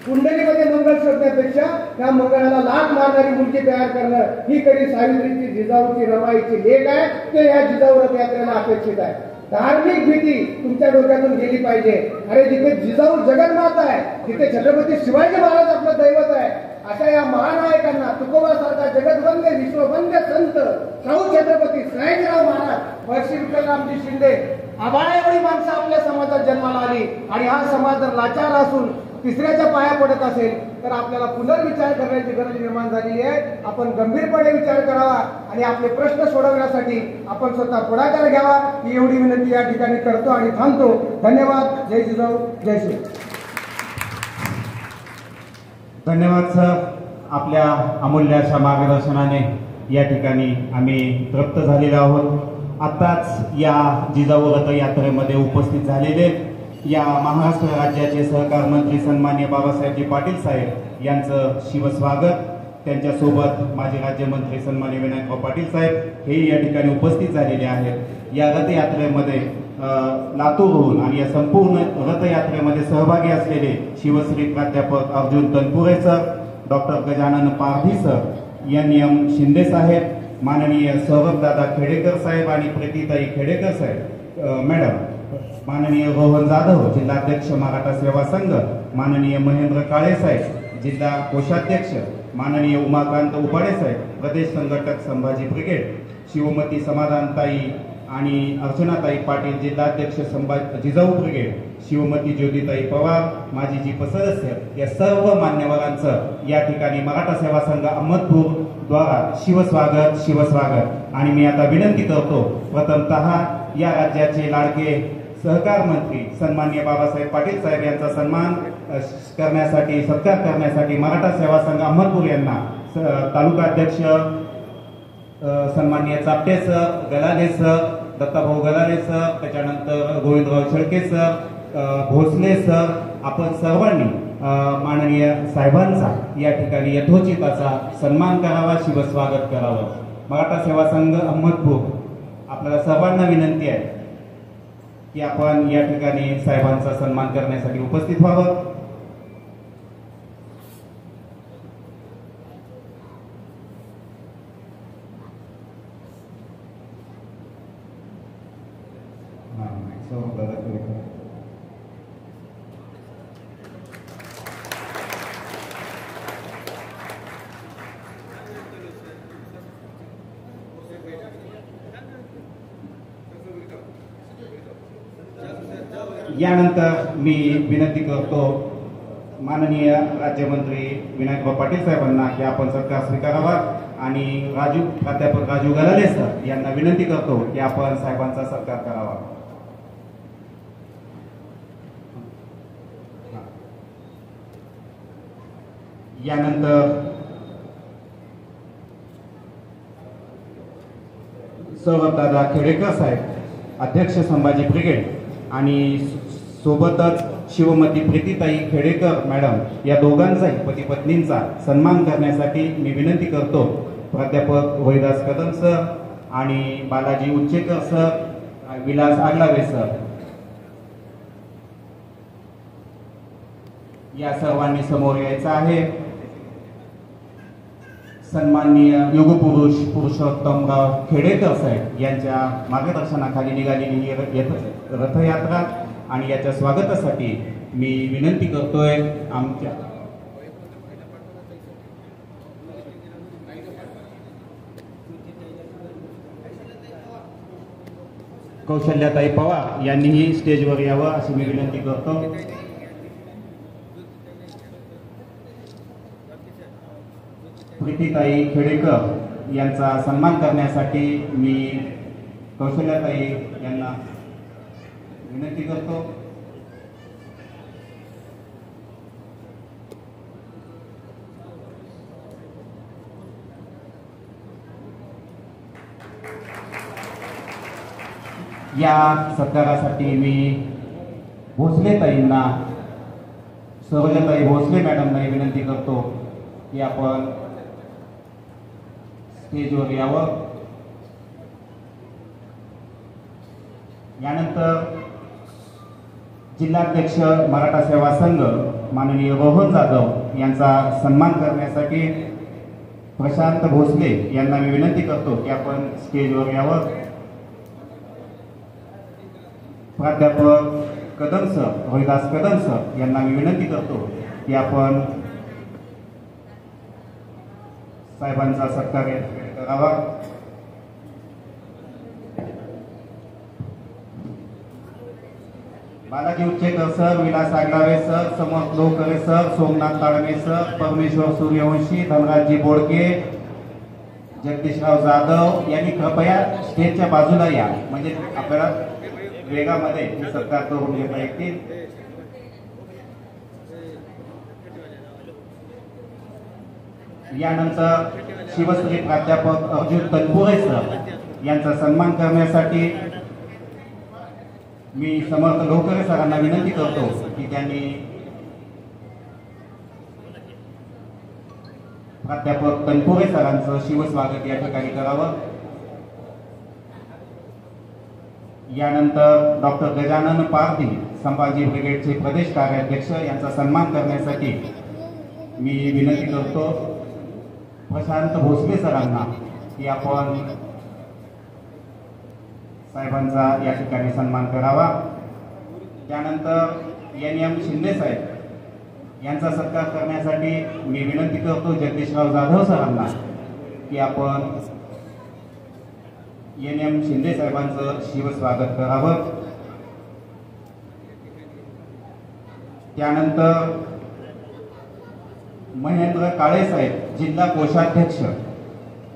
कुंडलीमध्ये मंगळ शोधण्यापेक्षा त्या मंगळाला लाख मारणारी मुलगी तयार करणं ही कधी सावित्रीची, जिजाऊची, रमाईची लेख आहे ते या जिजाऊ रथ यात्रेला अपेक्षित आहे. धार्मिक भीती तुमच्या डोक्यातून गेली पाहिजे. अरे जिथे जिजाऊ जगन्माता आहे, जिथे छत्रपती शिवाजी महाराज आपलं दैवत आहे, अशा या महानायकांना तुकोबासारखा जगतवंद्य विश्ववंद्य संत शाहू छत्रपती सयाजीराव महाराज, महर्षी विठ्ठलरामजी शिंदे, आबाळा एवढी माणसं आपल्या समाजात जन्माला आली आणि हा समाज जर लाचार असून तिसऱ्याच्या पाया पडत असेल तर आपल्याला पुनर्विचार करण्याची गरज निर्माण झालेली आहे. आपण गंभीरपणे विचार करावा आणि आपले प्रश्न सोडवण्यासाठी आपण स्वतः पुढाकार घ्यावा ही एवढी विनंती या ठिकाणी करतो आणि थांबतो. धन्यवाद. जय जिजाऊ, जय श्री. धन्यवाद सर. आपल्या अमूल्य अशा मार्गदर्शनाने या ठिकाणी आम्ही तृप्त झालेलो आहोत. आताच या जिजाऊ रथयात्रेमध्ये उपस्थित झालेले या महाराष्ट्र राज्याचे सहकार मंत्री सन्माननीय बाबासाहेबजी पाटील साहेब यांचं शिवस्वागत. त्यांच्यासोबत माजी राज्यमंत्री सन्माननीय विनायकराव पाटील साहेब हे या ठिकाणी उपस्थित झालेले आहेत. या रथयात्रेमध्ये लातूरहून आणि या संपूर्ण रथयात्रेमध्ये सहभागी असलेले शिवश्री प्राध्यापक अर्जुन तनपुरे सर, डॉक्टर गजानन पारधी सर, NM शिंदे साहेब, माननीय सौरभदादा खेडेकर साहेब आणि प्रीतीताई खेडेकर साहेब मॅडम, माननीय रोहन जाधव जिल्हाध्यक्ष मराठा सेवा संघ, माननीय महेंद्र काळे साहेब जिल्हा कोषाध्यक्ष, माननीय उमाकांत उपाडे साहेब प्रदेश संघटक संभाजी ब्रिगेड, शिवमती समाधानताई आणि अर्चनाताई पाटील जिल्हाध्यक्ष जिजाऊ ब्रिगेड, शिवमती ज्योतिताई पवार माजी जीप सदस्य, या सर्व मान्यवरांचं या ठिकाणी मराठा सेवा संघ अहमदपूर द्वारा शिवस्वागत. आणि मी आता विनंती करतो, प्रथमतः या राज्याचे लाडके सहकार मंत्री सन्माननीय बाबासाहेब पाटील साहेब यांचा सन्मान करण्यासाठी, सत्कार करण्यासाठी मराठा सेवा संघ अहमदपूर यांना तालुका अध्यक्ष सन्माननीय चापटे सर, गलाले सर, दत्ताभाऊ गलाले सर, त्याच्यानंतर गोविंदराव शेळके सर, भोसले सर, आपण सर्वांनी माननीय साहेबांचा या ठिकाणी यथोचित असा सन्मान करावा, शिवस्वागत करावं. मराठा सेवा संघ अहमदपूर आपल्याला सर्वांना विनंती आहे की आपण या ठिकाणी साहेबांचा सन्मान करण्यासाठी उपस्थित व्हावं. यानंतर मी विनंती करतो माननीय राज्यमंत्री विनायकराव पाटील साहेबांना की आपण सत्कार स्वीकारावा आणि प्राध्यापक राजू गलाले सर यांना विनंती करतो की आपण साहेबांचा सत्कार करावा. यानंतर सौरभदादा खेडेकर साहेब अध्यक्ष संभाजी ब्रिगेड आणि सोबतच शिवमती प्रीतीताई खेडेकर मॅडम या दोघांचाही पती पत्नींचा सन्मान करण्यासाठी मी विनंती करतो प्राध्यापक वैदास कदम सर आणि बालाजी उच्चेकर सर, विलास आगलावे सर या सर्वांनी समोर यायचं आहे. सन्माननीय युगपुरुष पुरुषोत्तमराव खेडेकर साहेब यांच्या मार्गदर्शनाखाली निघालेली ही रथयात्रा आणि याच्या स्वागतासाठी मी विनंती करतोय आमच्या कौशल्याताई पवार यांनीही स्टेजवर यावं अशी मी विनंती करतो. प्रीतीताई खेडेकर यांचा सन्मान करण्यासाठी मी कौशल्याताई यांना विनंती करतो. या सत्कारासाठी मी भोसलेताईंना, सरोजाताई भोसले मॅडमना विनंती करतो की आपण स्टेजवर यावं. यानंतर जिल्हाध्यक्ष मराठा सेवा संघ माननीय रोहन जाधव यांचा सन्मान करण्यासाठी प्रशांत भोसले यांना मी विनंती करतो की आपण स्टेजवर यावं. प्राध्यापक कदम सर, रोहिदास कदम सर यांना मी विनंती करतो की आपण साहेबांचा सत्कार करावा. बालाजी उच्चेकर सर, विलास आगलावे सर, समर्थ लोकरे सर, सोमनाथ ताळमे सर, परमेश्वर सूर्यवंशी, धनराजजी बोडके, जगदीशराव जाधव यांनी कृपया स्टेजच्या बाजूला या, म्हणजे आपल्याला वेगामध्ये सत्कार करून घेता येतील. यानंतर शिवश्री प्राध्यापक अर्जुन तनपुरे सर यांचा सन्मान करण्यासाठी मी समर्थ लोकरे सरांना विनंती करतो की त्यांनी प्राध्यापक तनपुरे सरांचं शिवस्वागत या ठिकाणी करावं। यानंतर डॉक्टर गजानन पारधी संभाजी ब्रिगेडचे प्रदेश कार्याध्यक्ष यांचा सन्मान करण्यासाठी मी विनंती करतो प्रशांत भोसले सरांना की आपण साहेबांचा या ठिकाणी सन्मान करावा। त्यानंतर NM शिंदे साहेब यांचा सत्कार करण्यासाठी मी विनंती करतो जगदीशराव जाधव सरांना की आपण NM शिंदे साहेबांचं शिवस्वागत करावं। त्यानंतर महेंद्र काळे साहेब जिल्हा कोषाध्यक्ष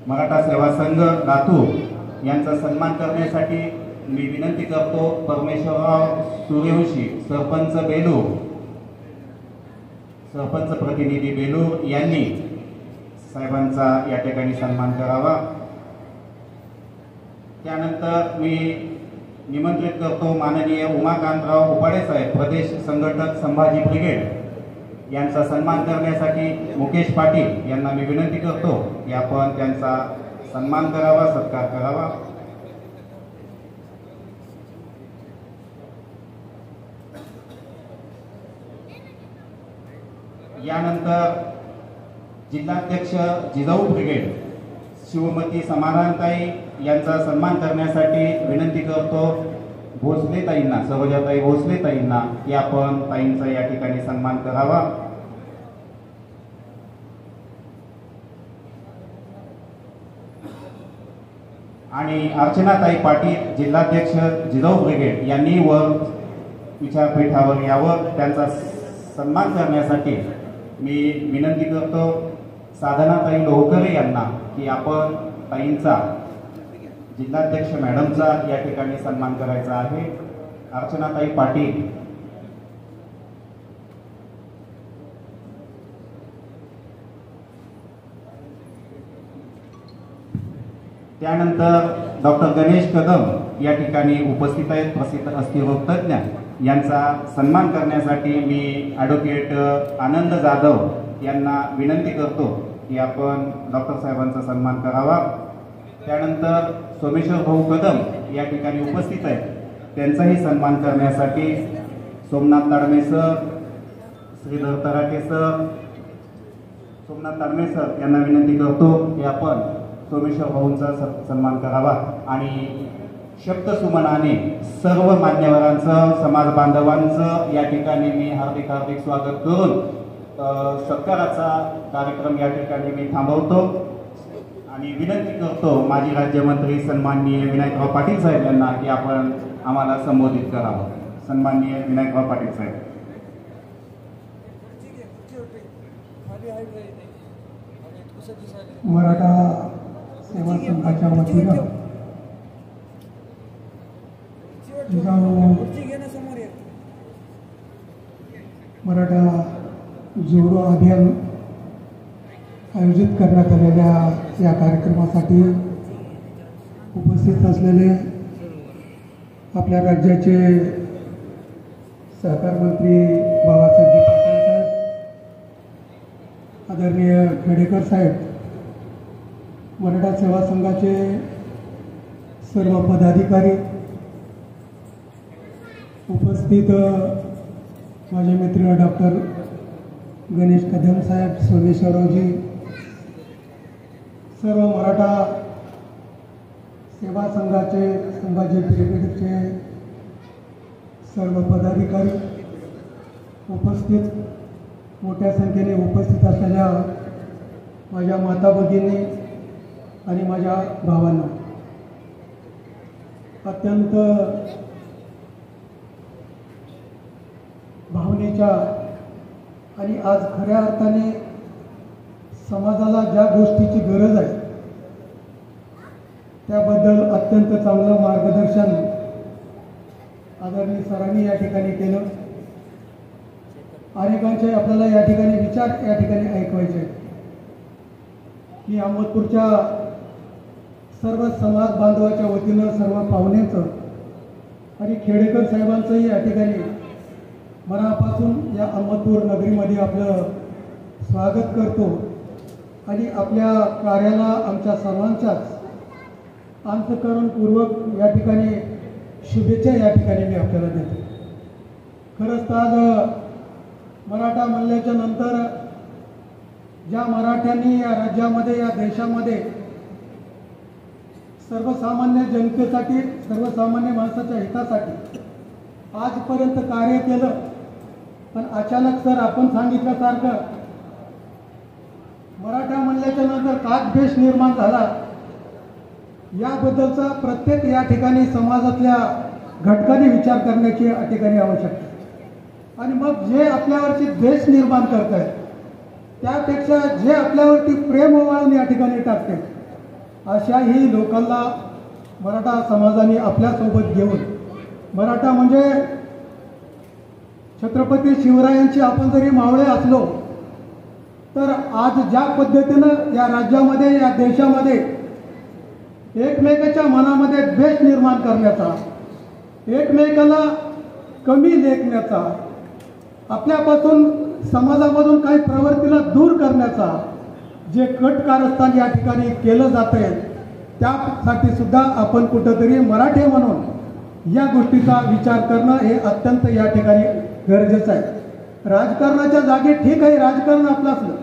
मराठा सेवा संघ लातूर यांचा सन्मान करण्यासाठी मी विनंती करतो परमेश्वरराव सूर्यवंशी सरपंच बेलूर सरपंच प्रतिनिधी बेलूर यांनी साहेबांचा या ठिकाणी सन्मान करावा। त्यानंतर मी निमंत्रित करतो माननीय उमाकांतराव उपाडे साहेब प्रदेश संघटक संभाजी ब्रिगेड यांचा सन्मान करण्यासाठी मुकेश पाटील यांना मी विनंती करतो की आपण त्यांचा सन्मान करावा सत्कार करावा। यानंतर जिल्हाध्यक्ष जिजाऊ ब्रिगेड शिवमती समाधानताई यांचा सन्मान करण्यासाठी विनंती करतो भोसले ताईंना सरोजाताई भोसले ताईंना की आपण ताईंचा या ठिकाणी सन्मान करावा। आणि अर्चनाताई पाटील जिल्हाध्यक्ष जिजाऊ ब्रिगेड यांनी वर विचारपीठावर यावं त्यांचा सन्मान करण्यासाठी मी विनंती करतो साधनाताई लोहकरे यांना की आपण ताईंचा जिल्हाध्यक्ष मॅडमचा या ठिकाणी सन्मान करायचा आहे। अर्चनाताई पाटील त्यानंतर डॉक्टर गणेश कदम या ठिकाणी उपस्थित आहेत प्रसिद्ध अस्थिरोग तज्ञ यांचा सन्मान करण्यासाठी मी ॲडव्होकेट आनंद जाधव यांना विनंती करतो की आपण डॉक्टर साहेबांचा सन्मान करावा। त्यानंतर सोमेश्वर भाऊ कदम या ठिकाणी उपस्थित आहेत त्यांचाही सन्मान करण्यासाठी Somnath Tadme sir Shridhar Tarate sir Somnath Tadme sir यांना विनंती करतो की आपण सोमेश्वर भाऊंचा सन्मान करावा। आणि शब्दसुमनाने सर्व मान्यवरांचं समाज बांधवांचं या ठिकाणी मी हार्दिक हार्दिक स्वागत करून सत्काराचा कार्यक्रम या ठिकाणी मी थांबवतो आणि विनंती करतो माजी राज्यमंत्री सन्माननीय विनायकराव पाटील साहेब यांना की आपण आम्हाला संबोधित करावं। सन्माननीय विनायकराव पाटील साहेब। मराठा सेवा संघाच्या वतीनं मराठा जोडो अभियान आयोजित करण्यात आलेल्या या कार्यक्रमासाठी उपस्थित असलेले आपल्या राज्याचे सहकार मंत्री बाबासाहेब पाटील साहेब, आदरणीय खेडेकर साहेब, मराठा सेवा संघाचे सर्व पदाधिकारी, उपस्थित माझे मित्र डॉक्टर गणेश कदम साहेब, सोमेश्वररावजी, सर्व मराठा सेवा संघाचे संभाजी ब्रिगेडचे सर्व पदाधिकारी, उपस्थित मोठ्या संख्येने उपस्थित असलेल्या माझ्या माता भगिनी आणि माझ्या भावांना अत्यंत भावनेच्या आणि आज खऱ्या अर्थाने समाजाला ज्या गोष्टीची गरज आहे त्याबद्दल अत्यंत चांगलं मार्गदर्शन आदरणीय सरांनी या ठिकाणी केलं। अनेकांचे आपल्याला या ठिकाणी विचार या ठिकाणी ऐकवायचे की अहमदपूरच्या सर्व समाज बांधवाच्या वतीनं सर्व पाहुण्यांचं आणि खेडेकर साहेबांचंही या ठिकाणी मनापासून या अहमदपूर नगरीमध्ये आपलं स्वागत करतो आणि आपल्या कार्याला आमच्या सर्वांच्याच अंतःकरणपूर्वक या ठिकाणी शुभेच्छा या ठिकाणी मी आपल्याला देतो. खरंच तर आज मराठा म्हणल्याच्या नंतर ज्या मराठ्यांनी या राज्यामध्ये या देशामध्ये सर्वसामान्य जनतेसाठी सर्वसामान्य माणसाच्या हितासाठी आजपर्यंत कार्य केलं, पण अचानक सर आपण सांगितल्यासारखं मराठा म्हणल्याच्या नंतर का द्वेष निर्माण झाला याबद्दलचा प्रत्येक या ठिकाणी समाजातल्या घटकांनी विचार करण्याची या ठिकाणी आवश्यकता. आणि मग जे आपल्यावरची द्वेष निर्माण करत आहेत त्यापेक्षा जे आपल्यावरती प्रेम ओवाळून या ठिकाणी टाकते अशाही लोकांना मराठा समाजाने आपल्यासोबत घेऊन, मराठा म्हणजे छत्रपती शिवरायांची आपण जरी मावळे असलो तर आज ज्या पद्धतीनं या राज्यामध्ये या देशामध्ये एकमेकाच्या मनामध्ये द्वेष निर्माण करण्याचा, एकमेकाला कमी लेखण्याचा, आपल्यापासून समाजामधून काही प्रवृत्तीला दूर करण्याचा जे कट कारस्थान या ठिकाणी केलं जात आहे त्यासाठी सुद्धा आपण कुठंतरी मराठी म्हणून या गोष्टीचा विचार करणं हे अत्यंत या ठिकाणी गरजेचं आहे. राजकारणाच्या जागी ठीक आहे, राजकारण आपलं असलं,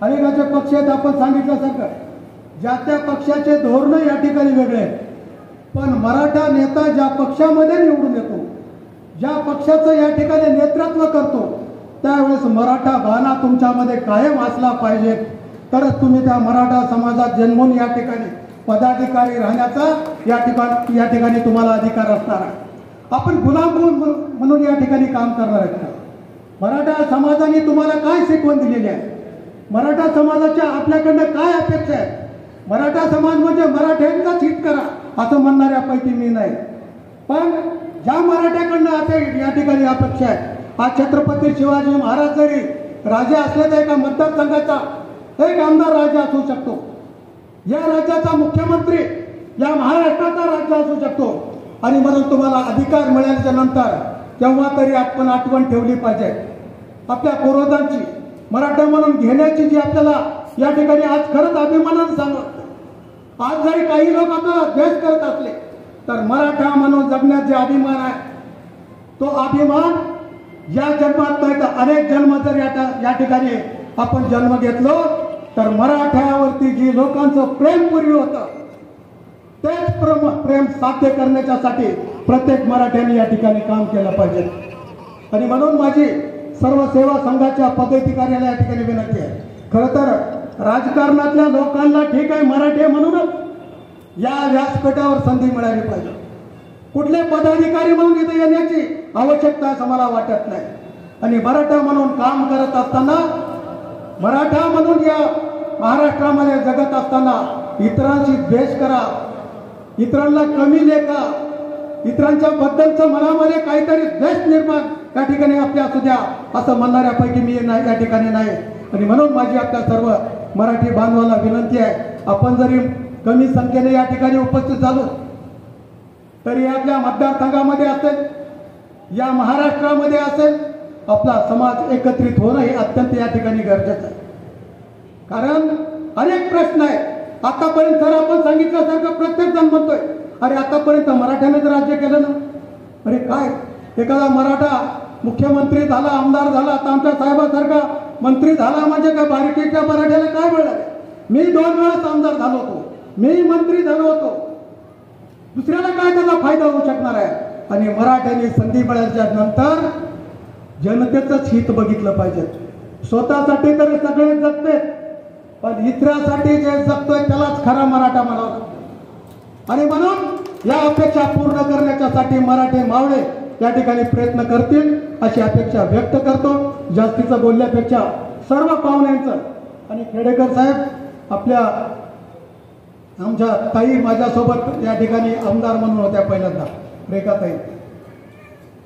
अनेकाचे पक्ष आहेत आपण सांगितल्यासारखं, ज्या त्या पक्षाचे धोरणं या ठिकाणी वेगळे आहेत, पण मराठा नेता ज्या पक्षामध्ये निवडून येतो, ज्या पक्षाचं या ठिकाणी नेतृत्व करतो त्यावेळेस मराठा भावना तुमच्यामध्ये कायम असला पाहिजे, तरच तुम्ही त्या मराठा समाजात जन्मून या ठिकाणी पदाधिकारी राहण्याचा या ठिकाणी तुम्हाला अधिकार असणार आहे. आपण गुलाम म्हणून या ठिकाणी काम करणार आहेत का? मराठा समाजाने तुम्हाला काय शिकवण दिलेली आहे? मराठा समाजाच्या आपल्याकडनं काय अपेक्षा आहे? मराठा समाज म्हणजे मराठ्यांचाच हित करा असं म्हणणाऱ्यापैकी मी नाही, पण ज्या मराठ्याकडनं आता या ठिकाणी अपेक्षा आहे, आज छत्रपती शिवाजी महाराज जरी राजा असले तर एका मतदारसंघाचा एक आमदार राजा असू शकतो, या राज्याचा मुख्यमंत्री या महाराष्ट्राचा राज्य असू शकतो, आणि म्हणून तुम्हाला अधिकार मिळाल्याच्या नंतर तेव्हा तरी आपण आठवण ठेवली पाहिजे आपल्या पूर्वजांची. मराठा म्हणून घेण्याची जी आपल्याला या ठिकाणी आज खरंच अभिमानानं सांगत, आज जरी काही लोक आपल्याला द्वेष करत असले तर मराठा म्हणून जगण्यात जे अभिमान आहे तो अभिमान या जन्मात नाही तर अनेक जन्म जर या ठिकाणी आपण जन्म घेतलो तर मराठ्यावरती जी लोकांचं प्रेम पूर्वी होतं तेच प्रेम साध्य करण्याच्यासाठी प्रत्येक मराठ्याने या ठिकाणी काम केलं पाहिजे. आणि म्हणून माझी सर्व सेवा संघाच्या पदाधिकाऱ्याला या ठिकाणी विनंती आहे, खरं तर राजकारणातल्या लोकांना ठीक आहे मराठी म्हणूनच या व्यासपीठावर संधी मिळाली पाहिजे, कुठले पदाधिकारी म्हणून इथे येण्याची आवश्यकता असं मला वाटत नाही. आणि मराठा म्हणून काम करत असताना, मराठा म्हणून या महाराष्ट्रामध्ये जगत असताना इतरांशी द्वेष करा, इतरांना कमी लेखा, इतरांच्या बद्दलचं मनामध्ये काहीतरी द्वेष निर्माण त्या ठिकाणी आपल्या असू द्या असं म्हणणाऱ्यापैकी मी या ठिकाणी नाही. आणि म्हणून माझी आपल्या सर्व मराठी बांधवांना विनंती आहे, आपण जरी कमी संख्येने या ठिकाणी उपस्थित झालो तरी आपल्या मतदारसंघामध्ये असेल, या महाराष्ट्रामध्ये असेल, आपला समाज एकत्रित होणं हे अत्यंत या ठिकाणी गरजेचं आहे. कारण अनेक प्रश्न आहेत. आतापर्यंत जर आपण सांगितल्यासारखं प्रत्येक जण म्हणतोय अरे आतापर्यंत मराठ्यानेच राज्य केलं ना, अरे काय एखादा मराठा मुख्यमंत्री झाला, आमदार झाला, आता आमच्या साहेबांसारखा मंत्री झाला म्हणजे काय बारीकीच्या मराठ्याला काय मिळालं? मी 2 वेळा आमदार झालो होतो, मी मंत्री झालो होतो, दुसऱ्याला काय त्याचा फायदा होऊ शकणार आहे? आणि मराठ्यांनी संधी मिळाल्याच्या नंतर जनतेचंच हित बघितलं पाहिजे. स्वतःसाठी तर सगळे जगते, पण इतरांसाठी जे जगतोय त्यालाच खरा मराठा म्हणावा. आणि म्हणून या अपेक्षा पूर्ण करण्याच्यासाठी मराठी मावळे या ठिकाणी प्रयत्न करतील अशी अपेक्षा व्यक्त करतो. जास्तीचं बोलण्यापेक्षा सर्व पाहुण्यांचं आणि खेडेकर साहेब आपल्या आमच्या ताई माझ्यासोबत या ठिकाणी आमदार म्हणून होत्या पहिल्यांदा, रेखाताई,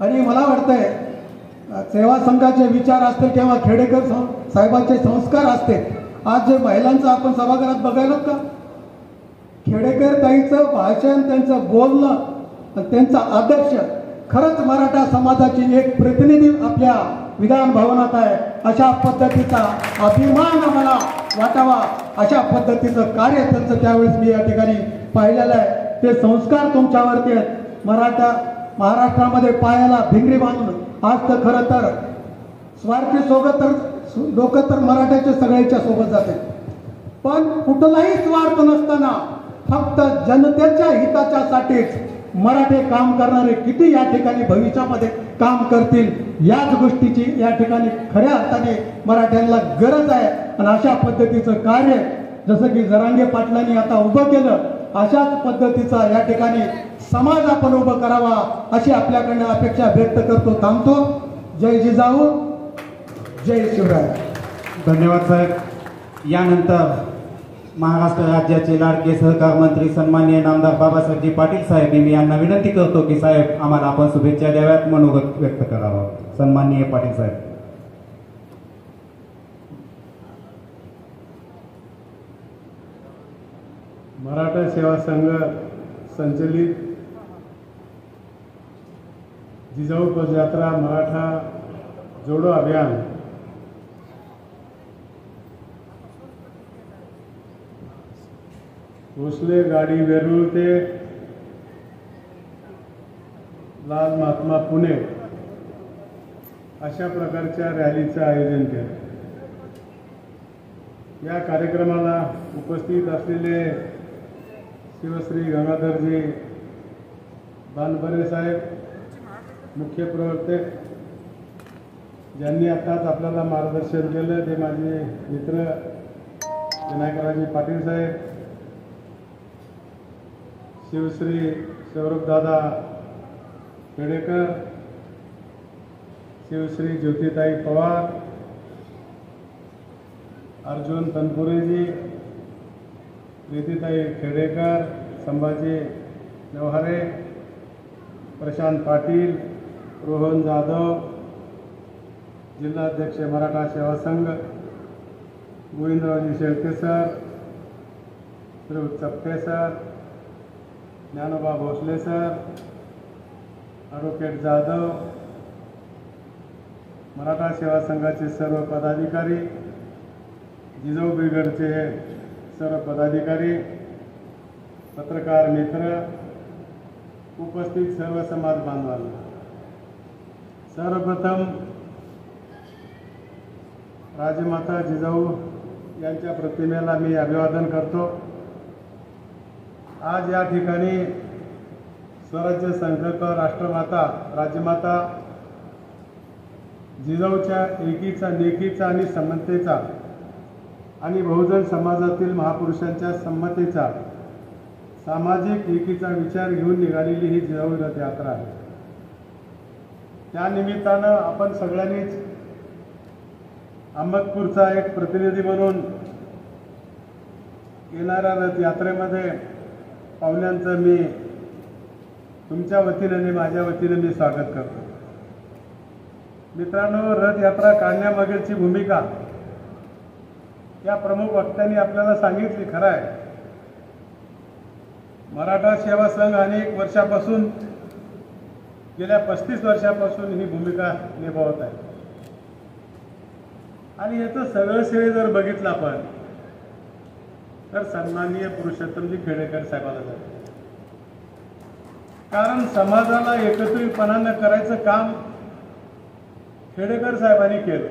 आणि मला वाटतंय सेवा संघाचे विचार असतील किंवा खेडेकर साहेबांचे संस्कार असते. आज जे महिलांचं आपण सभागृहात बघायलात का, खेडेकर ताईचं भाषण, त्यांचं बोलणं आणि त्यांचा आदर्श खरंच मराठा समाजाची एक प्रतिनिधी आपल्या विधान भवनात आहे. अशा पद्धतीचा अभिमान आम्हाला वाटावा, अशा पद्धतीचं कार्य त्यांचं त्यावेळेस मी या ठिकाणी पाहिलेलं आहे. ते संस्कार तुमच्यावरती आहेत. महाराष्ट्रामध्ये पायाला भिंगरी बांधून आज तर खरं तर स्वार्थी सोबत तर लोक तर मराठ्याच्या सगळ्यांच्या सोबत जाते, पण कुठलाही स्वार्थ नसताना फक्त जनतेच्या हिताच्यासाठीच मराठे काम करणारे किती या ठिकाणी भविष्यामध्ये काम करतील, याच गोष्टीची या ठिकाणी खऱ्या अर्थाने मराठ्यांना गरज आहे. आणि अशा पद्धतीचं कार्य जसं की जरांगे पाटलांनी आता उभं केलं, अशाच पद्धतीचा या ठिकाणी समाज आपण उभं करावा अशी आपल्याकडनं अपेक्षा व्यक्त करतो. थांबतो. जय जिजाऊ, जय शिवराय. धन्यवाद साहेब. यानंतर महाराष्ट्र राज्याचे लाडके सहकार मंत्री सन्माननीय नामदार बाबासाहेबजी पाटील साहेब मी यांना विनंती करतो की साहेब आम्हाला आपण शुभेच्छा द्याव्यात, मनोगत व्यक्त करावं. सन्माननीय पाटील साहेब. मराठा सेवा संघ संचलित जिजाऊ पदयात्रा मराठा जोडो अभियान भोसले गाडी वेरूळ ते लाल महात्मा पुणे अशा प्रकारच्या रॅलीचं आयोजन केलं. या कार्यक्रमाला उपस्थित असलेले शिवश्री गंगाधरजी बानबरे साहेब, मुख्य प्रवर्तक, ज्यांनी आताच आपल्याला मार्गदर्शन केलं ते माझे मित्र विनायकराजी पाटील साहेब, शिवश्री सौरभदादा खेडेकर, शिवश्री ज्योतिताई पवार, अर्जुन तनपुरेजी, प्रीतीताई खेडेकर, संभाजी नवहारे, प्रशांत पाटील, रोहन जाधव, जिल्हाध्यक्ष मराठा सेवा संघ, गोविंदरावजी Shelke sir, Shri Chapte sir, Dnyanoba Bhosale sir, advocate Jadhav, Maratha Seva संघाचे सर्व पदाधिकारी, जिजाऊ ब्रिगेडचे सर्व पदाधिकारी, पत्रकार मित्र, उपस्थित सर्व समाज बांधवांना सर्वप्रथम राजमाता जिजाऊ यांच्या प्रतिमेला मी अभिवादन करतो. आज या ठिकाणी स्वराज्य संकल्प राष्ट्रमाता राजमाता जिजाऊच्या एकीचा, लेकीचा आणि समतेचा आणि बहुजन समाजातील महापुरुषांच्या संमतीचा सामाजिक एकीचा विचार घेऊन निघालेली ही जिजाऊ रथयात्रा आहे. त्या निमित्तानं आपण सगळ्यांनीच अहमदपूरचा एक प्रतिनिधी म्हणून येणाऱ्या रथयात्रेमध्ये पाहुण्यांचं मी तुमच्या वतीने आणि माझ्या वतीने मी स्वागत करतो. मित्रांनो, रथयात्रा काढण्यामागेची भूमिका या प्रमुख वक्त्यांनी आपल्याला सांगितली. खरं आहे, मराठा सेवा संघ अनेक वर्षापासून, गेल्या 35 वर्षापासून ही भूमिका निभावत आहे. आणि याचं सगळं श्रेय जर बघितलं आपण तर सन्माननीय पुरुषोत्तमजी खेडेकर साहेबांना जातं. कारण समाजाला एकत्रितपणानं करायचं काम खेडेकर साहेबांनी केलं.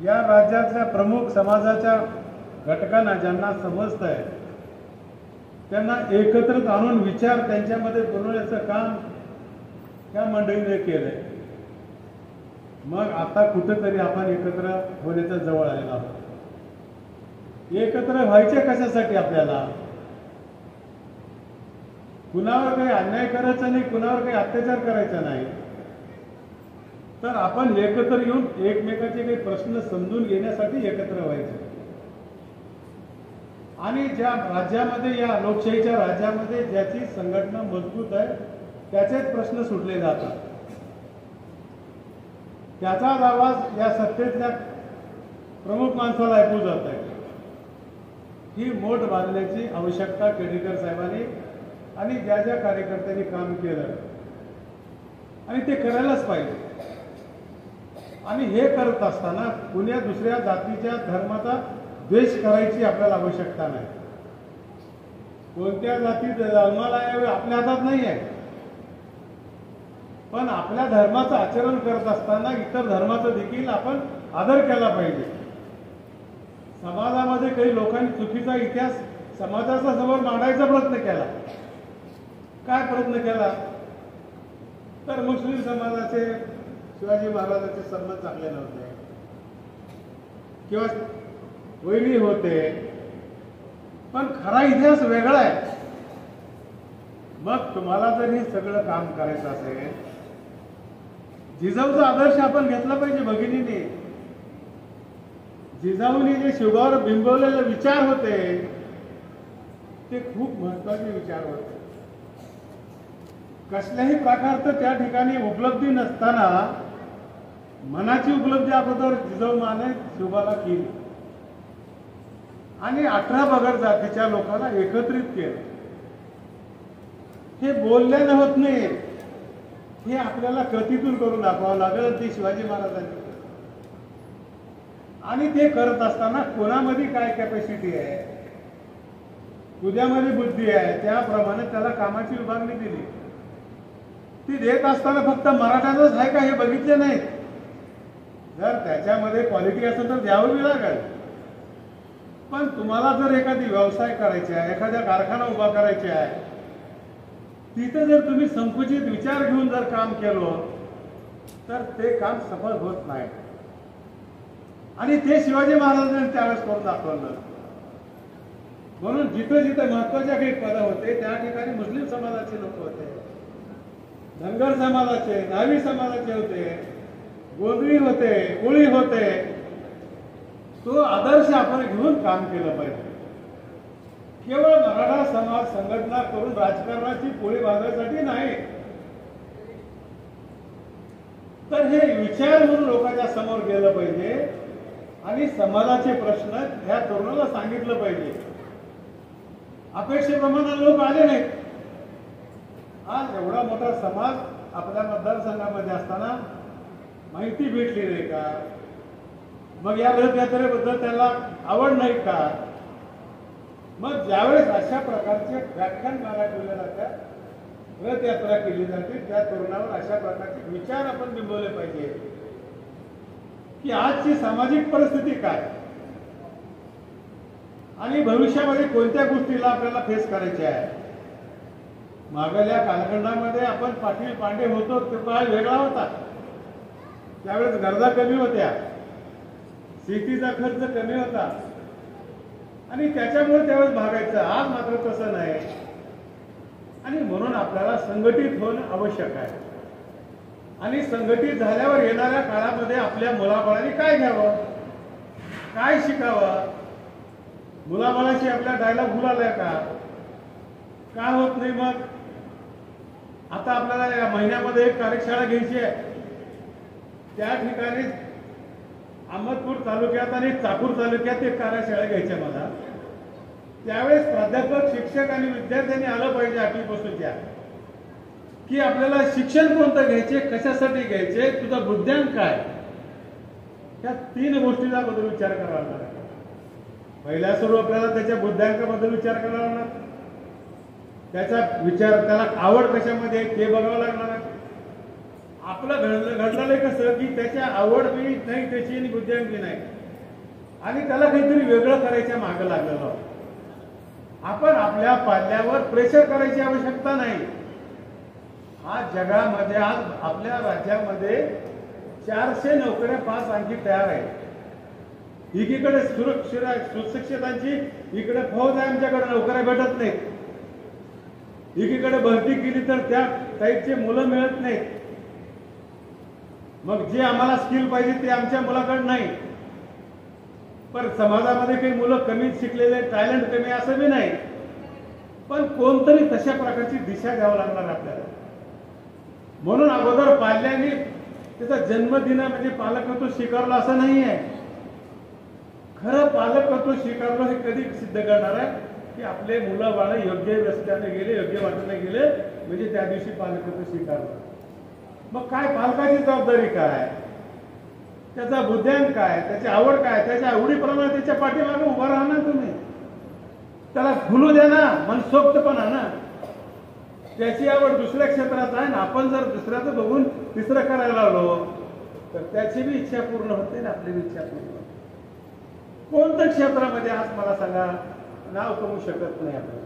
या राज्यातल्या प्रमुख समाजाच्या घटकांना ज्यांना समजत आहे त्यांना एकत्रित आणून विचार त्यांच्यामध्ये बनवण्याचं काम या मंडळीने केलंय. मग आता कुठेतरी आपण एकत्र होण्याच्या जवळ आलेलो आहोत. एकत्र व्हायचे कशासाठी? आपल्याला कुणावर काही अन्याय करायचा नाही, कुणावर काही अत्याचार करायचा नाही, तर आपण एकत्र येऊन एकमेकाचे काही प्रश्न समजून घेण्यासाठी एकत्र व्हायचे. आणि ज्या राज्यामध्ये, या लोकशाहीच्या राज्यामध्ये ज्याची संघटना मजबूत आहे त्याचेच प्रश्न सुटले जातात. त्याचाच आवाज या सत्तेतल्या प्रमुख माणसाला ऐकू जात आहे. ही मोठ बांधण्याची आवश्यकता केडीकर साहेबांनी आणि ज्या ज्या कार्यकर्त्यांनी काम केलं आणि ते करायलाच पाहिजे. आणि हे करत असताना कुण्या दुसऱ्या जातीच्या धर्माचा द्वेष करायची आपल्याला आवश्यकता नाही. कोणत्या जातीत जन्माला यावे आपल्या हातात नाही आहे, पण आपल्या धर्माचं आचरण करत असताना इतर धर्माचा देखील आपण आदर केला पाहिजे. समाजामध्ये काही लोकांनी चुकीचा इतिहास समाजाचा समोर मांडायचा प्रयत्न केला. काय प्रयत्न केला तर मुस्लिम समाजाचे शिवाजी महाराजांचे संबंध चांगले नव्हते किंवा वैरी होते, पण खरा इतिहास वेगळा आहे. मग तुम्हाला जर हे सगळं काम करायचं असेल, जिजाऊचा आदर्श आपण घेतला पाहिजे. भगिनीने जिजाऊनी जे शिवगावर बिंबवलेले विचार होते ते खूप महत्वाचे विचार होते. कसल्याही प्रकारचं त्या ठिकाणी उपलब्धी नसताना मनाची उपलब्धी अगोदर जिजाऊ माने शिवबाला केली आणि 18 बगर जातीच्या लोकांना एकत्रित केलं. हे बोलल्यानं होत नाही, हे आपल्याला कृतीतून करून दाखवावं लागेल. ते शिवाजी महाराजांनी आणि ते करत असताना कोणामध्ये काय कॅपॅसिटी आहे, तुझ्यामध्ये बुद्धी आहे, त्याप्रमाणे त्याला कामाची विभागणी दिली. ती देत असताना फक्त मराठ्याचंच आहे का हे बघितले नाही. जर त्याच्यामध्ये क्वालिटी असेल तर द्यावी लागेल. पण तुम्हाला जर एखादी व्यवसाय करायची आहे, एखाद्या कारखाना उभा करायचे आहे, तिथे जर तुम्ही संकुचित विचार घेऊन जर काम केलं तर ते काम सफल होत नाही. आणि ते शिवाजी महाराजांनी त्यावेळेस करून दाखवलं. म्हणून जिथं जिथं महत्वाच्या काही पद होते त्या ठिकाणी मुस्लिम समाजाचे लोक होते, धनगर समाजाचे, न्हावी समाजाचे होते, गोंधळी होते, कोळी होते. तो आदर्श आपण घेऊन काम केलं पाहिजे. केवळ मराठा समाज संघटना करून राजकारणाची पोळी भाजण्यासाठी नाही, तर हे विचार म्हणून लोकांच्या समोर गेलं पाहिजे आणि समाजाचे प्रश्न ह्या तरुणाला सांगितलं पाहिजे. अपेक्षेप्रमाणे लोक आले नाहीत. आज एवढा मोठा समाज आपल्या मतदारसंघामध्ये असताना माहिती भेटली नाही का? मग या रथयात्रेबद्दल त्याला आवड नाही का? मग ज्यावेळेस अशा प्रकारचे व्याख्यानमाला ठेवल्या जातात, रथयात्रा केली जाते, त्या तरुणावर अशा प्रकारचे विचार आपण बिंबवले पाहिजे की आजची सामाजिक परिस्थिती काय आणि भविष्यामध्ये कोणत्या गोष्टीला आपल्याला फेस करायचे आहे. मागल्या कालखंडामध्ये आपण पाटील पांडे होतो तो काळ वेगळा होता. त्यावेळेस गरजा कमी होत्या, शेतीचा खर्च कमी होता आणि त्याच्यामुळे त्यावेळेस भागायचं. आज मात्र तसं नाही आणि म्हणून आपल्याला संघटित होणं आवश्यक आहे. आणि संघटित झाल्यावर येणाऱ्या काळामध्ये आपल्या मुलाबाळांनी काय घ्यावं, काय शिकावं. मुलाबाळाशी आपल्या डायलॉग भुलालाय का होत नाही. मग आता आपल्याला या महिन्यामध्ये एक कार्यशाळा घ्यायची आहे. त्या ठिकाणी अहमदपूर तालुक्यात आणि चाकूर तालुक्यात एक कार्यशाळा घ्यायची मला. त्यावेळेस प्राध्यापक, शिक्षक आणि विद्यार्थ्यांनी आलं पाहिजे आठवीपासूनच्या, की आपल्याला शिक्षण कोणतं घ्यायचे, कशासाठी घ्यायचे, तुझा बुद्ध्यांक काय, या 3 गोष्टीचा बद्दल विचार करावा लागणार. पहिल्या सुरू आपल्याला त्याच्या बुद्ध्यांकाबद्दल विचार करावा लागणार, त्याचा विचार, त्याला आवड कशामध्ये ते बघावं लागणार. आपलं घडलेलं कसं की त्याच्या आवड बी नाही त्याची आणि बुद्ध्यांकी नाही आणि त्याला काहीतरी वेगळं करायच्या मागं लागलेलं. आपण आपल्या पाल्यावर प्रेशर करायची आवश्यकता नाही. आज जगामध्ये, आज आपल्या राज्यामध्ये 400 नोकऱ्या 5 अंकी तयार आहेत. एकीकडे सुशिक्षितांची इकडे फौज आहे, आमच्याकडे नोकऱ्या भेटत नाहीत. एकीकडे भरती केली तर त्या टाईपचे मुलं मिळत नाहीत. मग जे आम्हाला स्किल पाहिजे ते आमच्या मुलाकडे नाही. पण समाजामध्ये काही मुलं कमी शिकलेले, टॅलेंट कमी असं बी नाही. पण कोणतरी तशा प्रकारची दिशा द्यावं लागणार आपल्याला. म्हणून अगोदर पाल्याने त्याचा जन्मदिन म्हणजे पालकत्व स्वीकारलं असं नाही आहे. खरं पालकत्व स्वीकारलं हे कधी सिद्ध करणार आहे की आपले मुलं बाळ योग्य रस्त्याने गेले, योग्य वाटेने गेले, म्हणजे त्या दिवशी पालकत्व स्वीकारलं. मग काय पालकाची जबाबदारी काय, त्याचा बुद्ध्यांक काय, त्याची आवड काय, त्याच्या आवडीप्रमाणे त्याच्या पाठीमागे उभा राहा ना तुम्ही. त्याला खुलू द्या ना, मनसोक्तपणा ना. त्याची आवड दुसऱ्या क्षेत्रात आहे ना, आपण जर दुसऱ्याचं बघून तिसरं करायला लागलो तर त्याची बी इच्छा पूर्ण होते ना, आपली बी इच्छा पूर्ण होते. कोणत्या क्षेत्रामध्ये आज मला सांगा नाव कमवू शकत नाही आपण,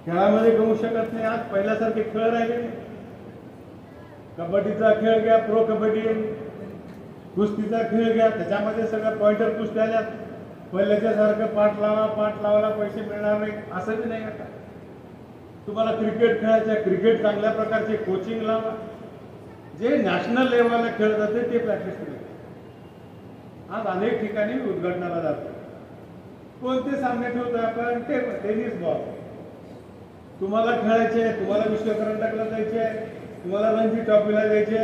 खेळामध्ये कमवू शकत नाही. आज पहिल्यासारखे खेळ राहिले नाही. कबड्डीचा खेळ घ्या, प्रो कबड्डी, कुस्तीचा खेळ घ्या, त्याच्यामध्ये सगळं पॉइंटर कुस्ती आल्या. पहिल्याच्या सारखं पाठ लावायला पैसे मिळणार नाही असं बी नाही. आता तुम्हाला क्रिकेट खेळायचं, क्रिकेट चांगल्या प्रकारचे कोचिंग लावा. जे नॅशनल लेवलला खेळ जाते ते प्रॅक्टिस करा. आज अनेक ठिकाणी उद्घाटनाला जातो. कोणते सामने ठेवतो आपण, टेनिस बॉल. तुम्हाला खेळायचे, तुम्हाला विश्वकरंडकला जायचे, तुम्हाला रणजी ट्रॉफीला जायचे,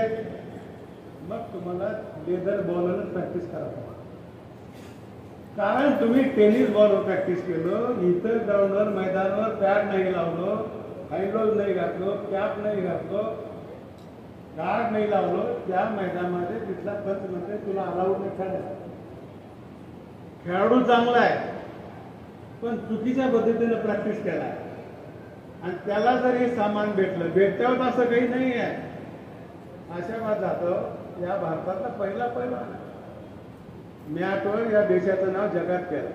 मग तुम्हाला लेदर बॉलवरच प्रॅक्टिस करा. कारण तुम्ही टेनिस बॉलवर प्रॅक्टिस केलं, इथं ग्राउंडवर मैदानावर पॅड नाही लावलो, हायग्लोज नाही घातलो, कॅप नाही घातलो, गार्ड नाही लावलो, त्या मैदानामध्ये तिथला पंच म्हणते तुला अलाउड नाही खेळायला. खेळाडू चांगला आहे पण चुकीच्या पद्धतीने प्रॅक्टिस केला आणि त्याला जर हे सामान भेटल्यावर असं काही नाही आहे. अशा बात जातं या भारतातला पहिला मॅटवर या देशाचं नाव जगात केलं.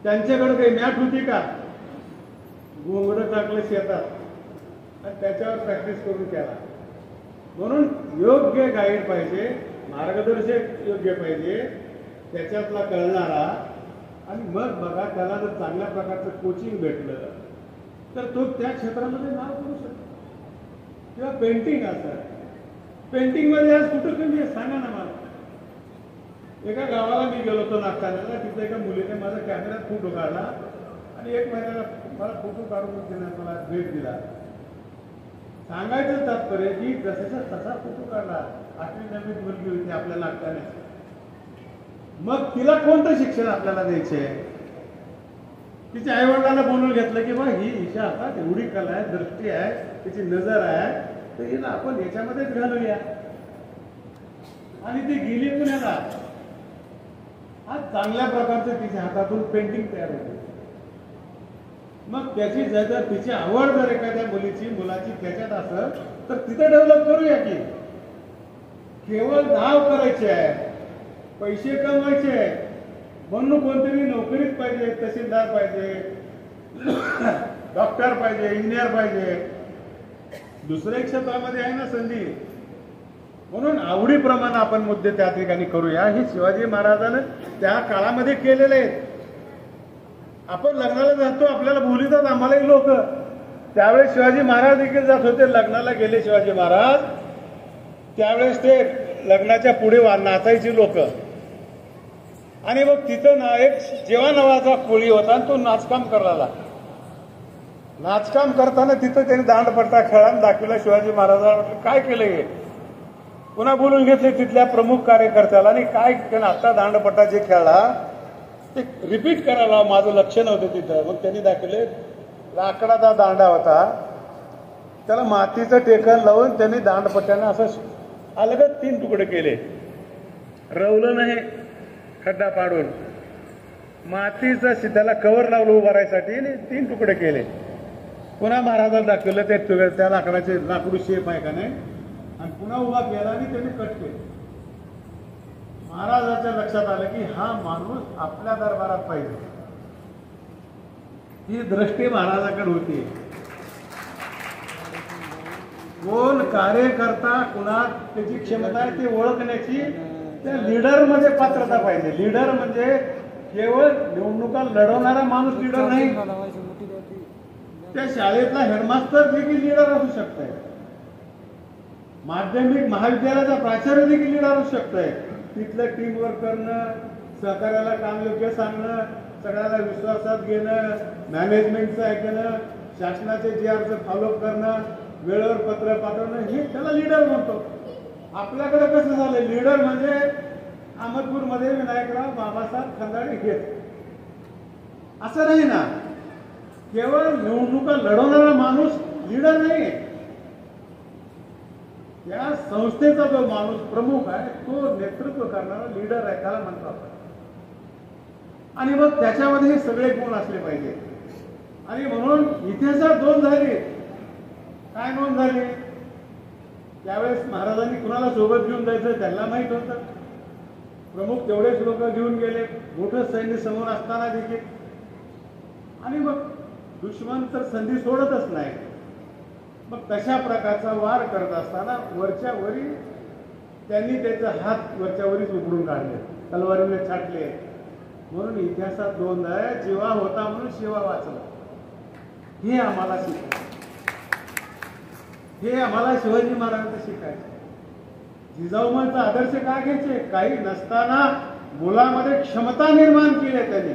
त्यांच्याकडे काही मॅट होती का, घोंगडं टाकलं शेतात आणि त्याच्यावर प्रॅक्टिस करून केला. म्हणून योग्य गाईड पाहिजे, मार्गदर्शक योग्य पाहिजे, त्याच्यातला कळणारा. आणि मग बघा त्याला जर चांगल्या प्रकारचं कोचिंग भेटलं तर तो त्या क्षेत्रामध्ये नाव करू शकतो. किंवा पेंटिंग असं, पेंटिंगमध्ये आज कुठं कमी आहे सांगा ना मला. एका गावाला मी गेलो होतो नागठाण्याला, तिथे एका मुलीने माझा कॅमेऱ्यात फोटो काढला आणि 1 महिन्याला मला फोटो काढून देण्यात मला भेट दिला. सांगायचं तात्पर्य की जसा तसा फोटो काढला. 8वी 9वीत मुलगी होती आपल्या नागठाण्यात. मग तिला कोणतं शिक्षण आपल्याला द्यायचे? तिच्या आईवडिलांना बोलून घेतलं की बा ही हिच्या हातात एवढी कला आहे, दृष्टी आहे, तिची नजर आहे, तर हिला आपण याच्यामध्येच घालूया. आणि ती गेली पुण्याला. आज चांगल्या प्रकारचं तिच्या हातातून पेंटिंग तयार होते. मग त्याची जर तिची आवड जर एखाद्या मुलाची त्याच्यात असेल तर तिथे डेव्हलप करूया की. केवळ नाव करायचे आहे, पैसे कमवायचे आहे म्हणून कोणतरी नोकरीच पाहिजे, तहसीलदार पाहिजे, डॉक्टर पाहिजे, इंजिनियर पाहिजे. दुसऱ्या क्षेत्रामध्ये आहे ना संधी. म्हणून आवडीप्रमाणे आपण मुद्दे त्या ठिकाणी करूया. ही शिवाजी महाराजांनी त्या काळामध्ये केलेले आहेत. आपण लग्नाला जातो, आपल्याला बोलतात आम्हालाही लोक. त्यावेळेस शिवाजी महाराज देखील जात होते लग्नाला. गेले शिवाजी महाराज त्यावेळेस ते लग्नाच्या पुढे नाचायची लोक. आणि मग तिथं ना एक जेव्हा नावाचा कोळी होता आणि तो नाचकाम करायला. नाचकाम करताना तिथं त्यांनी दांडपट्टा खेळा दाखविला. शिवाजी महाराजांना काय केलं हे, पुन्हा बोलून घेतले तिथल्या प्रमुख कार्यकर्त्याला. आणि काय त्यानं आता दांडपट्टा जे खेळला ते रिपीट करायला माझं लक्ष नव्हतं तिथं. मग त्यांनी दाखवले लाकडाचा दांडा होता, त्याला मातीचं टेकन लावून त्यांनी दांडपट्ट्यानं असं अलगद 3 तुकडे केले. रवलं नाही, खड्डा पाडून मातीचं त्याला कव्हर लावलं उभा राहायसाठी आणि 3 तुकडे केले. पुन्हा महाराजाला दाखवलं ते त्या लाकडाचे लाकडू शेप आहे का नाही, आणि पुन्हा उभा केला आणि त्यांनी कट केले. महाराजाच्या लक्षात आलं की हा माणूस आपल्या दरबारात पाहिजे. ही दृष्टी महाराजाकडे होती. कोण कार्यकर्ता कुणा त्याची क्षमता आहे ते ओळखण्याची त्या लीडर मध्ये पात्रता पाहिजे. लीडर म्हणजे केवळ निवडणुका लढवणारा माणूस लीडर नाही, त्या शाळेतला हेडमास्टर देखील लीडर असू शकतोय, माध्यमिक महाविद्यालयाचा प्राचार्य देखील लीडर असू शकतोय. तिथलं टीम वर्क करणं, सहकार्याला काम योग्य सांगणं, सगळ्याला विश्वासात घेणं, मॅनेजमेंटचं ऐकणं, शासनाचे जे अर्ज फॉलोअप करणं, वेळेवर पत्र पाठवणं, हे त्याला लीडर म्हणतो. आपल्याकडे कसं झालं, लीडर म्हणजे अहमदपूरमध्ये विनायकराव बाबासाहेब खंदाडे घेत, असं नाही ना. केवळ निवडणुका लढवणारा माणूस लीडर नाही, या संस्थेचा जो माणूस प्रमुख आहे तो नेतृत्व करणारा लीडर आहे, त्याला म्हणतो आपण. आणि मग त्याच्यामध्ये हे सगळे गुण असले पाहिजे. आणि म्हणून इतिहासात नोंद झाली. काय नोंद झाली? त्यावेळेस महाराजांनी कुणाला सोबत घेऊन जायचं त्यांना माहित होतं. प्रमुख तेवढेच लोक घेऊन गेले, मोठं सैन्य समोर असताना देखील. आणि मग दुश्मन तर संधी सोडतच नाही. मग तशा प्रकारचा वार करत असताना वरच्या वरी त्यांनी त्याचे हात वरच्या वरीच उघडून काढले, तलवारीने छाटले. म्हणून इतिहासात नोंद आहे, जीवा होता म्हणून शिवा वाचला. हे आम्हाला शिकायचं, हे आम्हाला शिवाजी महाराजांचं शिकायचं. जिजाऊमांचा आदर्श का घ्यायचे? काही नसताना मुलामध्ये क्षमता निर्माण केली त्यांनी.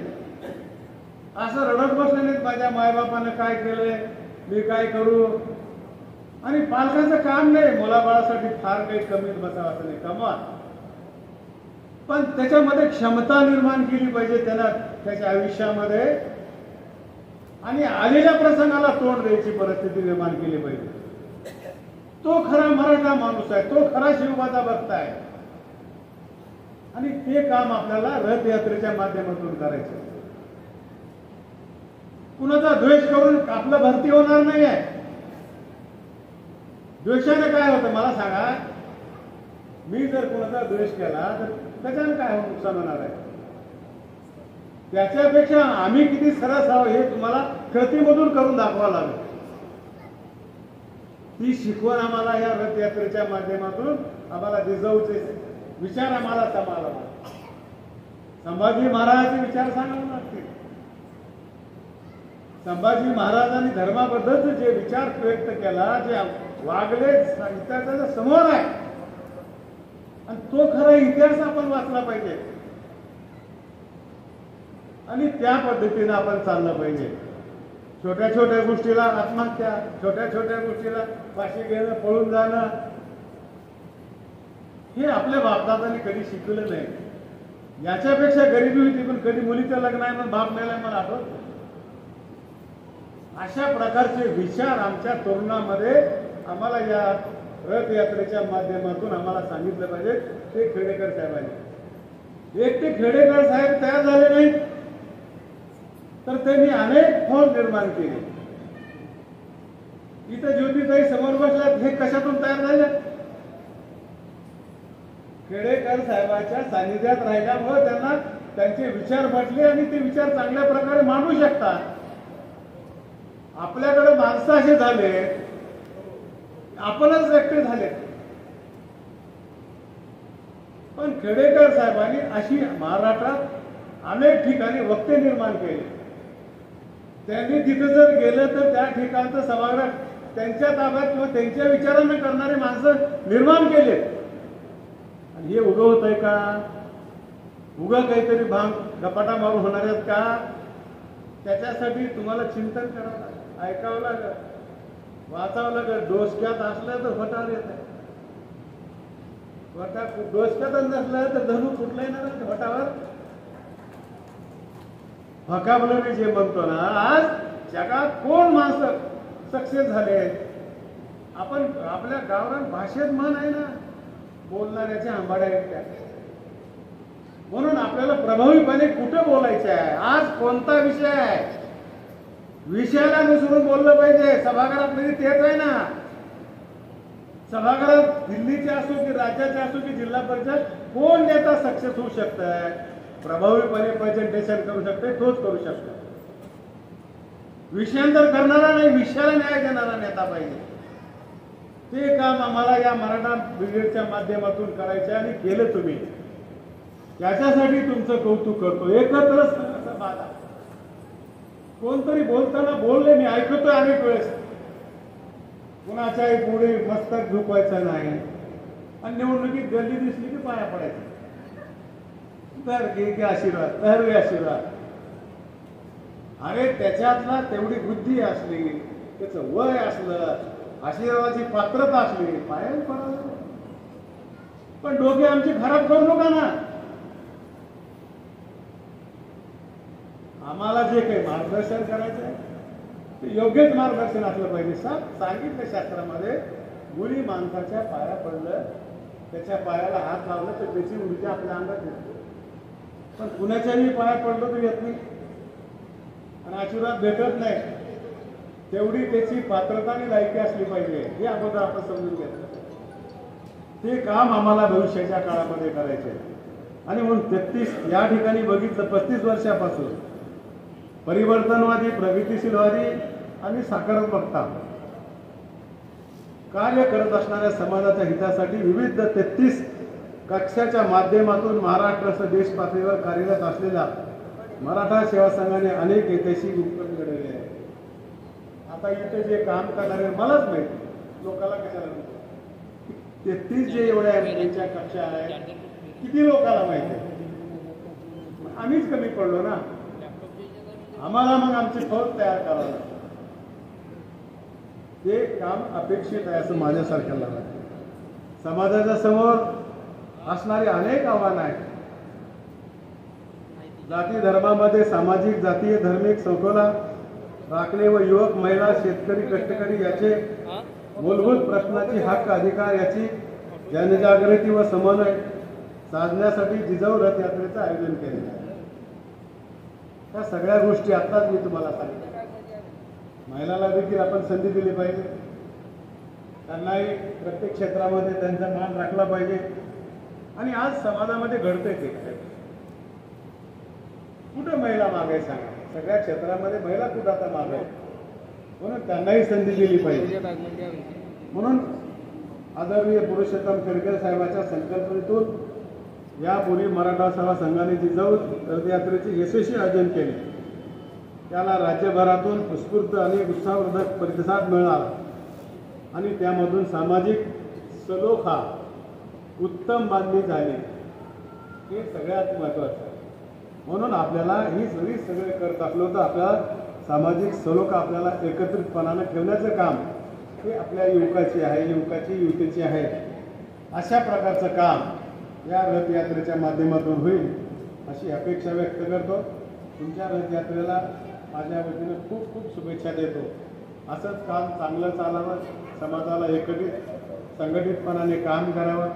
असं रडत बसले नाहीत माझ्या मायबापानं काय केलंय, मी काय करू. आणि पालकाचं काम नाही मुलाबाळासाठी फार काही कमीत बसावं असं नाही, कमवा, पण त्याच्यामध्ये क्षमता निर्माण केली पाहिजे त्यांना त्याच्या आयुष्यामध्ये. आणि आलेल्या प्रसंगाला तोंड द्यायची परिस्थिती निर्माण केली पाहिजे. तो खरा मराठा माणूस आहे, तो खरा शिवबाचा भक्त आहे. आणि ते काम आपल्याला रथयात्रेच्या माध्यमातून करायचं. कुणाचा द्वेष करून आपलं भरती होणार नाही आहे. द्वेषाने काय होतं मला सांगा? मी जर कुणाचा द्वेष केला तर त्याच्याने काय नुकसान होणार आहे? त्याच्यापेक्षा आम्ही किती सरस आहोत हे तुम्हाला कृतीमधून करून दाखवावं लागेल. ती शिकवण आम्हाला या रथयात्रेच्या माध्यमातून आम्हाला जिजाऊचे विचार आम्हाला सांगायला लागतील. संभाजी महाराजांचे विचार सांगावे लागतील. संभाजी महाराजांनी धर्माबद्दल जे विचार व्यक्त केला, जे वागले इतिहासाच्या समोर आहे. आणि तो खरा इतिहास आपण वाचला पाहिजे आणि त्या पद्धतीने आपण चाललं पाहिजे. छोट्या छोट्या गोष्टीला आत्महत्या, छोट्या छोट्या गोष्टीला फाशी घेणं, पळून जाणं, हे आपल्या बापदादांनी कधी शिकवलं नाही. याच्यापेक्षा गरिबी होती, पण कधी मुलीचं लग्न आहे म्हणून बाप मेलाय मला आठवत. अशा प्रकारचे विचार आमच्या तरुणामध्ये आम्हाला या रथयात्रेच्या माध्यमातून आम्हाला सांगितलं पाहिजे. ते खेडेकर साहेबांनी, एक ते खेडेकर साहेब तयार झाले नाहीत तर त्यांनी अनेक फौज निर्माण केले. इथं ज्योतिताई समोर बसल्यात, हे कशातून तयार झाले? खेडेकर साहेबांच्या सानिध्यात राहिल्यामुळे त्यांना त्यांचे विचार पटले आणि ते विचार चांगल्या प्रकारे मांडू शकतात. आपल्याकडे माणसं असे झाले, आपणच एकटे झाले. पण खेडेकर साहेबांनी अशी महाराष्ट्रात अनेक ठिकाणी वक्ते निर्माण केले. त्यांनी तिथे जर गेलं तर त्या ठिकाणचं सभागृह त्यांच्या ताब्यात किंवा त्यांच्या विचारांना करणारे माणसं निर्माण केले. आणि हे उगं होत आहे का? उगं काहीतरी भांग गपाटा मारून होणार आहेत का? त्याच्यासाठी तुम्हाला चिंतन करावं लागेल, ऐकावं लागेल, वाचावं लागेल. डोसक्यात असलं तर फटार येत आहे, डोसक्यातच नसलं तर धनु कुठला येणार फटावर. व्होकॅब्युलरी जे म्हणतो ना, आज जगात कोण माणसं सक्सेस झाले? आपण आपल्या गावरान भाषेत म्हण आहे ना, बोलणाऱ्याच्या आंबाड्या एकट्या. म्हणून आपल्याला प्रभावीपणे कुठं बोलायचं आहे, आज कोणता विषय आहे, विषयाला अनुसरून बोललं पाहिजे. सभागृहात म्हणजे तेच आहे ना. सभागृहात दिल्लीचे असो की राज्याचे असो की जिल्हा परिषद, कोण नेता सक्सेस होऊ शकतंय, प्रभावीपणे प्रेझेंटेशन करू शकते, तोच करू शकतो. विषयांतर करणारा नाही, विषयाला न्याय देणारा नेता पाहिजे. ते काम आम्हाला या मराठा ब्रिगेडच्या माध्यमातून करायचे आणि केलं तुम्ही. याच्यासाठी तुमचं कौतुक करतो. एकत्रच बाधा कोणतरी बोलताना बोलले, मी ऐकतोय अनेक वेळेस, कुणाच्याही पुढे मस्तक झुकवायचं नाही आणि निवडणुकीत गर्दी दिसली की पाया पडायचं. तर घे आशीर्वाद, तर घे आशीर्वाद. अरे त्याच्यातला तेवढी बुद्धी असली, त्याचं वय असलं, आशीर्वादाची पात्रता असली, पाया पडायला. पण डोके आमची खराब करू नका ना. आम्हाला जे काही मार्गदर्शन करायचं आहे ते योग्यच मार्गदर्शन असलं पाहिजे. सांगितलं शास्त्रामध्ये, मुली माणसाच्या पाया पडलं, त्याच्या पायाला हात लावलं तर त्याची ऊर्जा आपल्या अंगात येते. पण कुणाच्याही पाया पडलं तर येत नाही आणि आशीर्वाद भेटत नाही. तेवढी त्याची पात्रता आणि लायकी असली पाहिजे हे अगोदर आपण समजून घेतलं. ते काम आम्हाला भविष्याच्या काळामध्ये करायचे आणि म्हणून 33 या ठिकाणी बघितलं 35 वर्षापासून परिवर्तनवादी, प्रगतिशीलवादी आणि सकारात्मकता कार्य करत असणाऱ्या समाजाच्या हितासाठी विविध 33 कक्षाच्या माध्यमातून महाराष्ट्रासह देश पातळीवर कार्यरत असलेल्या मराठा सेवा संघाने अनेक ऐतिहासिक उपक्रम घडवले आहेत. आता इथे जे काम करणारे मलाच माहिती, लोकांना कशाला 33 जे एवढ्या त्यांच्या कक्षा आहेत किती लोकांना माहिती आहे. आम्हीच कमी पडलो ना, आम्हाला मग आमची फौज तयार करावं लागतं. ते काम अपेक्षित आहे असं माझ्यासारख्याला वाटतं. समाजाच्या समोर असणारी अनेक आव्हानं आहेत. जाती धर्मामध्ये सामाजिक, जातीय, धार्मिक समतोला राखणे व युवक, महिला, शेतकरी, कष्टकरी याचे मूलभूत प्रश्नाची हक्क, अधिकार याची जनजागृती व समन्वय साधण्यासाठी जिजाऊ रथ यात्रेचं आयोजन केले आहे. त्या सगळ्या गोष्टी आत्ताच मी तुम्हाला सांगितल्या. महिलांना देखील आपण संधी दिली पाहिजे, त्यांनाही प्रत्येक क्षेत्रामध्ये त्यांचा मान राखला पाहिजे. आणि आज समाजामध्ये घडतंय ते कुठं महिला मागे सांगा, सगळ्या क्षेत्रामध्ये महिला कुठं आता मागे, म्हणून त्यांनाही संधी दिली पाहिजे. म्हणून आदरणीय पुरुषोत्तम खेडकर साहेबांच्या संकल्पनेतून यापूर्वी मराठा सेवा संघाने जिजाऊ रथयात्रेचे यशस्वी आयोजन केले. त्याला राज्यभरातून उत्स्फूर्त आणि उत्साहवर्धक प्रतिसाद मिळाला आणि त्यामधून सामाजिक सलोखा उत्तम बांधणी झाली. हे सगळ्यात महत्वाचं आहे. म्हणून आपल्याला ही सगळे करत असलो तर आपल्याला सामाजिक सलोखा आपल्याला एकत्रितपणानं ठेवण्याचं काम हे आपल्या युवकाची आहे, युवतीची आहे. अशा प्रकारचं काम या रथयात्रेच्या माध्यमातून होईल अशी अपेक्षा व्यक्त करतो. तुमच्या रथयात्रेला माझ्या वतीनं खूप खूप शुभेच्छा देतो. असंच काम चांगलं चालावं, समाजाला संघटितपणाने काम करावं.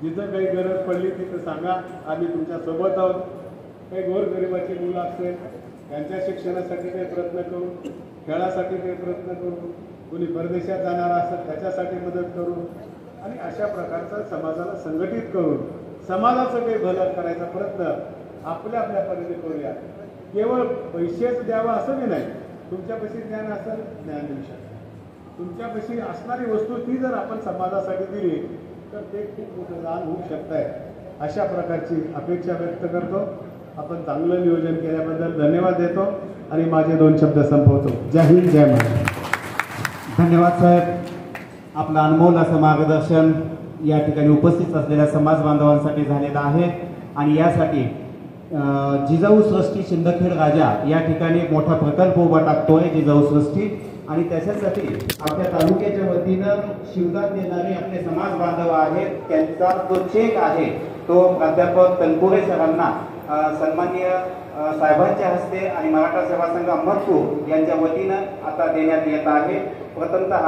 जिथं काही गरज पडली तिथं सांगा, आम्ही तुमच्या सोबत आहोत. काही गोरगरिबाची मुलं असतील त्यांच्या शिक्षणासाठी काही प्रयत्न करू, खेळासाठी काही प्रयत्न करू, कोणी परदेशात जाणार असेल त्याच्यासाठी मदत करू आणि अशा प्रकारचा समाजाला संघटित करून समाजाचं काही भलं करायचा प्रयत्न आपल्या परीने करूया. केवळ पैसेच द्यावं असं बी नाही. तुमच्यापाशी ज्ञान असेल, ज्ञान देऊ शकता. तुमच्यापाशी असणारी वस्तू ती जर आपण समाजासाठी दिली तर ते खूप मोठं दान होऊ शकत आहे. अशा प्रकारची अपेक्षा व्यक्त करतो. आपण चांगलं नियोजन केल्याबद्दल धन्यवाद देतो आणि माझे 2 शब्द संपवतो. जय हिंद, जय महाराष्ट्र. धन्यवाद साहेब. आपलं अनमोल असं मार्गदर्शन या ठिकाणी उपस्थित असलेल्या समाज बांधवांसाठी झालेलं आहे आणि यासाठी जिजाऊ सृष्टी शिंदखेड राजा या ठिकाणी एक मोठा प्रकल्प उभा टाकतोय जिजाऊ सृष्टी आणि त्याच्यासाठी आपल्या तालुक्याच्या वतीनं शिवदान देणारे आपले समाज बांधव आहेत. त्यांचा जो चेक आहे तो प्राध्यापक तनपुरे सरांना सन्माननीय साहेबांच्या हस्ते आणि मराठा सेवा संघ अहमदपूर यांच्या वतीनं आता देण्यात येत आहे. प्रथमतः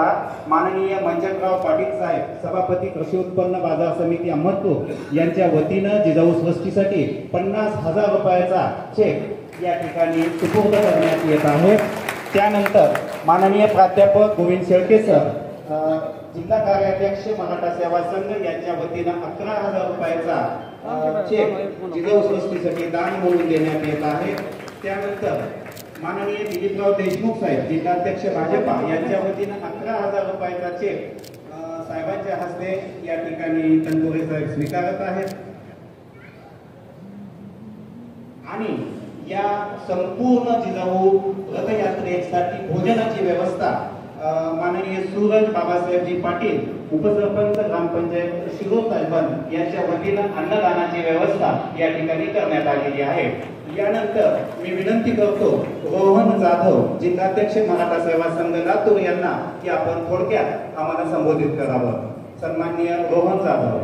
माननीय मंचकराव पाटील साहेब, सभापती कृषी उत्पन्न बाजार समिती अहमदपूर यांच्या वतीनं जिजाऊ सृष्टीसाठी 50,000 रुपयाचा चेक या ठिकाणी सुपूर्द करण्यात येत आहे. त्यानंतर माननीय प्राध्यापक गोविंद शेळके सर, जिल्हा कार्याध्यक्ष मराठा सेवा संघ यांच्या वतीनं 11,000 रुपयाचा चेक जिजाऊ सृष्टीसाठी दान म्हणून देण्यात येत आहे. त्यानंतर माननीय दिलीपराव देशमुख साहेब, जिल्हाध्यक्ष भाजपा यांच्या वतीनं 11,000 रुपयाचा चेक साहेबांच्या हस्ते या ठिकाणी तनपुरे साहेब स्वीकारत आहेत. आणि या संपूर्ण जिजाऊ रथयात्रेसाठी भोजनाची व्यवस्था माननीय सूरज बाबासाहेबजी पाटील, उपसरपंच ग्रामपंचायत शिरोळ साहेबांन यांच्या वतीनं अन्नदानाची व्यवस्था या ठिकाणी करण्यात आलेली आहे. यानंतर मी विनंती करतो रोहन जाधव, जिल्हाध्यक्ष मराठा सेवा संघ लातूर यांना की आपण थोडक्यात आम्हाला संबोधित करावं. सन्माननीय रोहन जाधव.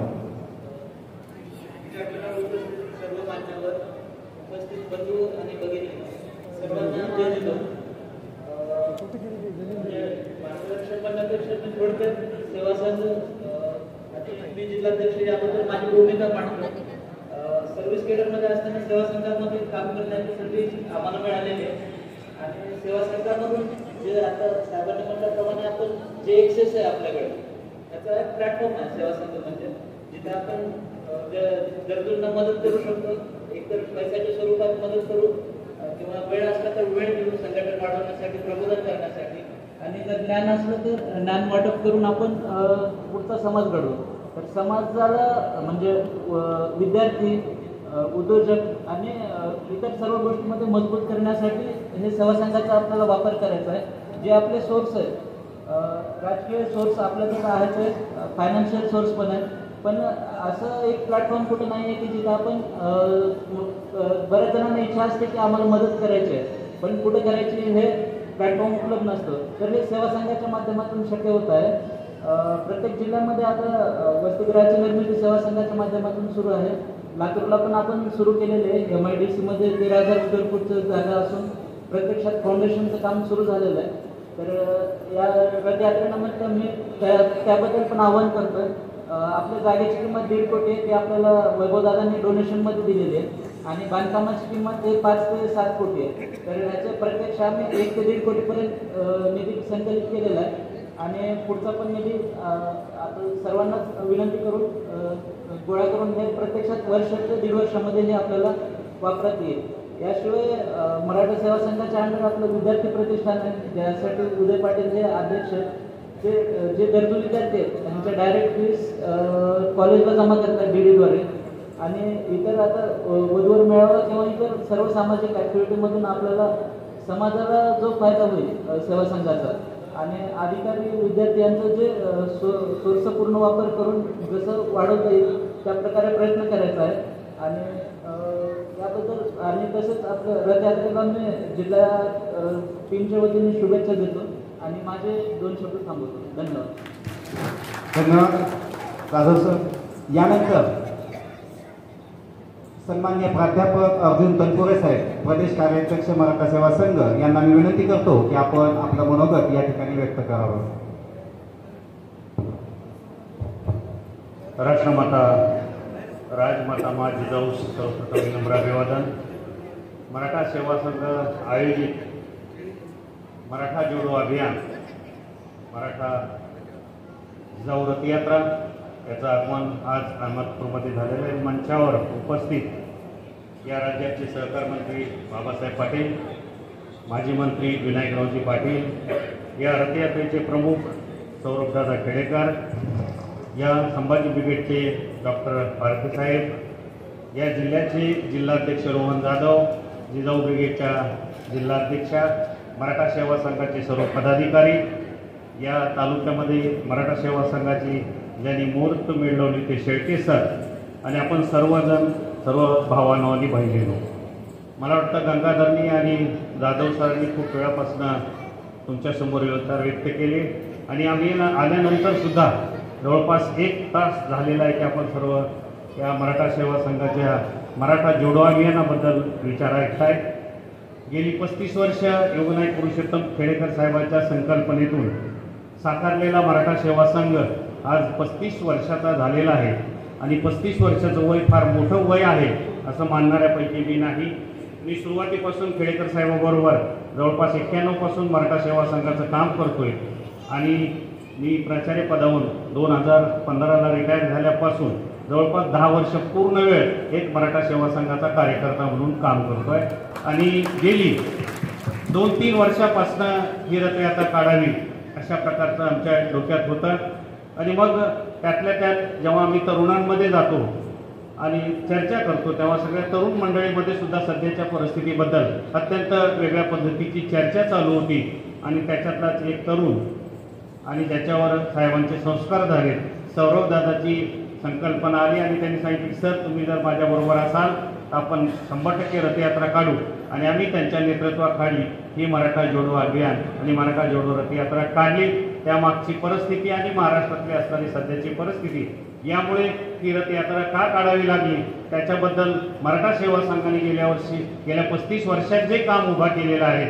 सर्व मान्यवर, उपस्थित बंधू आणि भगिनी, सगळ्यांना जय जिजाऊ. मार्गदर्शन करण्यापेक्षा मी थोडक्यात सेवा संघ आणि मी जिल्हाध्यक्ष याबद्दल माझी भूमिका मांडतो. सर्व्हिस केडरमध्ये असताना सेवा संघामध्ये काम करण्याची संधी आम्हाला मिळालेली आहे आणि सेवा संघामधून जे आता साहेबांनी म्हटल्याप्रमाणे आपण जे एक्सेस आहे आपल्याकडे त्याचा एक प्लॅटफॉर्म आहे सेवा संघ म्हणजे, जिथे आपण गरजूंना मदत करू शकतो. एकतर पैशाच्या स्वरूपात मदत करू किंवा वेळ असला तर वेळ देऊन संघटन वाढवण्यासाठी, प्रबोधन करण्यासाठी, आणि जर ज्ञान असलं तर ज्ञान वाटप करून आपण पुढचा समाज घडवू. तर समाजाला म्हणजे विद्यार्थी, उद्योजक आणि इतर सर्व गोष्टींमध्ये मजबूत करण्यासाठी हे सेवा संघाचा आपल्याला वापर करायचा आहे. जे आपले सोर्स आहेत, राजकीय सोर्स आपल्याकडे आहेच आहे, फायनान्शियल सोर्स पण आहे, पण असं एक प्लॅटफॉर्म कुठं नाही आहे की जिथं आपण बऱ्याच जणांना इच्छा असते की आम्हाला मदत करायची आहे पण कुठं करायची हे प्लॅटफॉर्म उपलब्ध नसतं. तर हे सेवा संघाच्या माध्यमातून शक्य होत आहे. प्रत्येक जिल्ह्यामध्ये आता वसतिगृहाची निर्मिती सेवा संघाच्या माध्यमातून सुरू आहे. लातूरला पण आपण सुरू केलेले आहे. MIDC मध्ये 13,000 स्क्वेअर फूटचं जागा असून प्रत्यक्षात फाउंडेशनचं काम सुरू झालेलं आहे. तर या रथयात्रेनिमित्त मी त्याबद्दल पण आवाहन करतोय. आपल्या जागेची किंमत 1.5 कोटी आहे, ती आपल्याला वैभवदादांनी डोनेशनमध्ये दिलेली आहे आणि बांधकामाची किंमत 5 ते 7 कोटी आहे. तर ह्याचे प्रत्यक्ष आम्ही 1 ते 1.5 कोटीपर्यंत निधी संकलित केलेला आहे आणि पुढचा पण निधी आता सर्वांनाच विनंती करून गोळा करून हे प्रत्यक्षात वर्ष ते 1.5 वर्षामध्ये हे आपल्याला वापरात येईल. याशिवाय मराठा सेवा संघाच्या अंडर आपलं विद्यार्थी प्रतिष्ठान आहे, ज्यासाठी उदय पाटील हे अध्यक्ष आहेत. जे गरजू विद्यार्थी आहेत त्यांच्या डायरेक्ट फीस कॉलेजला जमा करतात DD द्वारे आणि इतर आता वधूवर मेळावा किंवा इतर सर्व सामाजिक ॲक्टिव्हिटीमधून आपल्याला समाजाला जो फायदा होईल सेवा संघाचा आणि अधिकारी विद्यार्थी यांचं जे सोर्स पूर्ण वापर करून जसं वाढवता येईल त्या प्रकारे प्रयत्न करायचा आहे. आणि याबद्दल आणि तसंच आपलं रथयात्रेला मी जिल्हा टीमच्या वतीने शुभेच्छा देतो आणि माझे 2 शब्द थांबवतो. धन्यवाद. धन्यवाद जाधव सर. यानंतर सन्माननीय प्राध्यापक अर्जुन तनपुरे साहेब, प्रदेश कार्याध्यक्ष मराठा सेवा संघ, यांना मी विनंती करतो की आपण आपलं मनोगत या ठिकाणी व्यक्त करावं. राष्ट्रमाता राजमाता मा जिजाऊ सर्वप्रथम विनम्र अभिवादन. मराठा सेवा संघ आयोजित मराठा जोडो अभियान, मराठा जिजाऊ रथयात्रा याचं आगमन आज अहमदपूरमध्ये झालेलं आहे. मंचावर उपस्थित या राज्याचे सहकार मंत्री बाबासाहेब पाटील, माजी मंत्री विनायकरावजी पाटील, या रथयात्रेचे प्रमुख सौरभदादा खेडेकर, या संभाजी ब्रिगेडचे डॉक्टर पारखे साहेब, या जिल्ह्याचे जिल्हाध्यक्ष रोहन जाधव, जिजाऊ ब्रिगेडच्या जिल्हाध्यक्षा, मराठा सेवा संघाचे सर्व पदाधिकारी, या तालुक्यामध्ये मराठा सेवा संघाची ज्यांनी मुहूर्त मिळवली ते शेळके सर आणि आपण सर्वजण, सर्व भावांनो आणि बहिणींनो, मला वाटतं गंगाधरनी आणि जाधव सरांनी खूप वेळापासून तुमच्यासमोर विचार व्यक्त केले आणि आम्ही आल्यानंतर सुद्धा जवळपास 1 तास झालेला आहे की आपण सर्व या मराठा सेवा संघाच्या मराठा जोडो अभियानाबद्दल विचार ऐकताय. गेली 35 वर्ष योगनायक पुरुषोत्तम खेडेकर साहेबांच्या संकल्पनेतून साकारलेला मराठा सेवा संघ आज 35 वर्षाचा झालेला आहे आणि 35 वर्षाचं वय फार मोठं वय आहे असं मानणाऱ्यापैकी मी नाही. मी सुरुवातीपासून खेडेकर साहेबाबरोबर जवळपास 91 पासून मराठा सेवा संघाचं काम करतोय आणि मी प्राचार्य पदावरून 2015ला रिटायर झाल्यापासून जवळपास 10 वर्ष पूर्ण वेळ एक मराठा सेवा संघाचा कार्यकर्ता म्हणून काम करतोय आणि गेली 2-3 वर्षापासून ही रथयात्रा काढावी अशा प्रकारचं आमच्या डोक्यात होतं. आणि मग त्यातल्या त्यात जेव्हा आम्ही तरुणांमध्ये जातो आणि चर्चा करतो तेव्हा सगळ्या तरुण मंडळीमध्ये सुद्धा सध्याच्या परिस्थितीबद्दल अत्यंत वेगळ्या पद्धतीची चर्चा चालू होती आणि त्याच्यातलाच एक तरुण आणि ज्याच्यावर साहेबांचे संस्कार झाले, सौरभदादाची संकल्पना आली आणि त्यांनी सांगितली, सर तुम्ही जर माझ्याबरोबर असाल तर आपण 100% रथयात्रा काढू आणि आम्ही त्यांच्या नेतृत्वाखाली ही मराठा जोडो अभियान आणि मराठा जोडो रथयात्रा काढली. त्यामागची परिस्थिती आणि महाराष्ट्रातली असणारी सध्याची परिस्थिती यामुळे ही रथयात्रा का काढावी लागली त्याच्याबद्दल मराठा सेवा संघाने गेल्या 35 वर्षात जे काम उभा केलेलं आहे,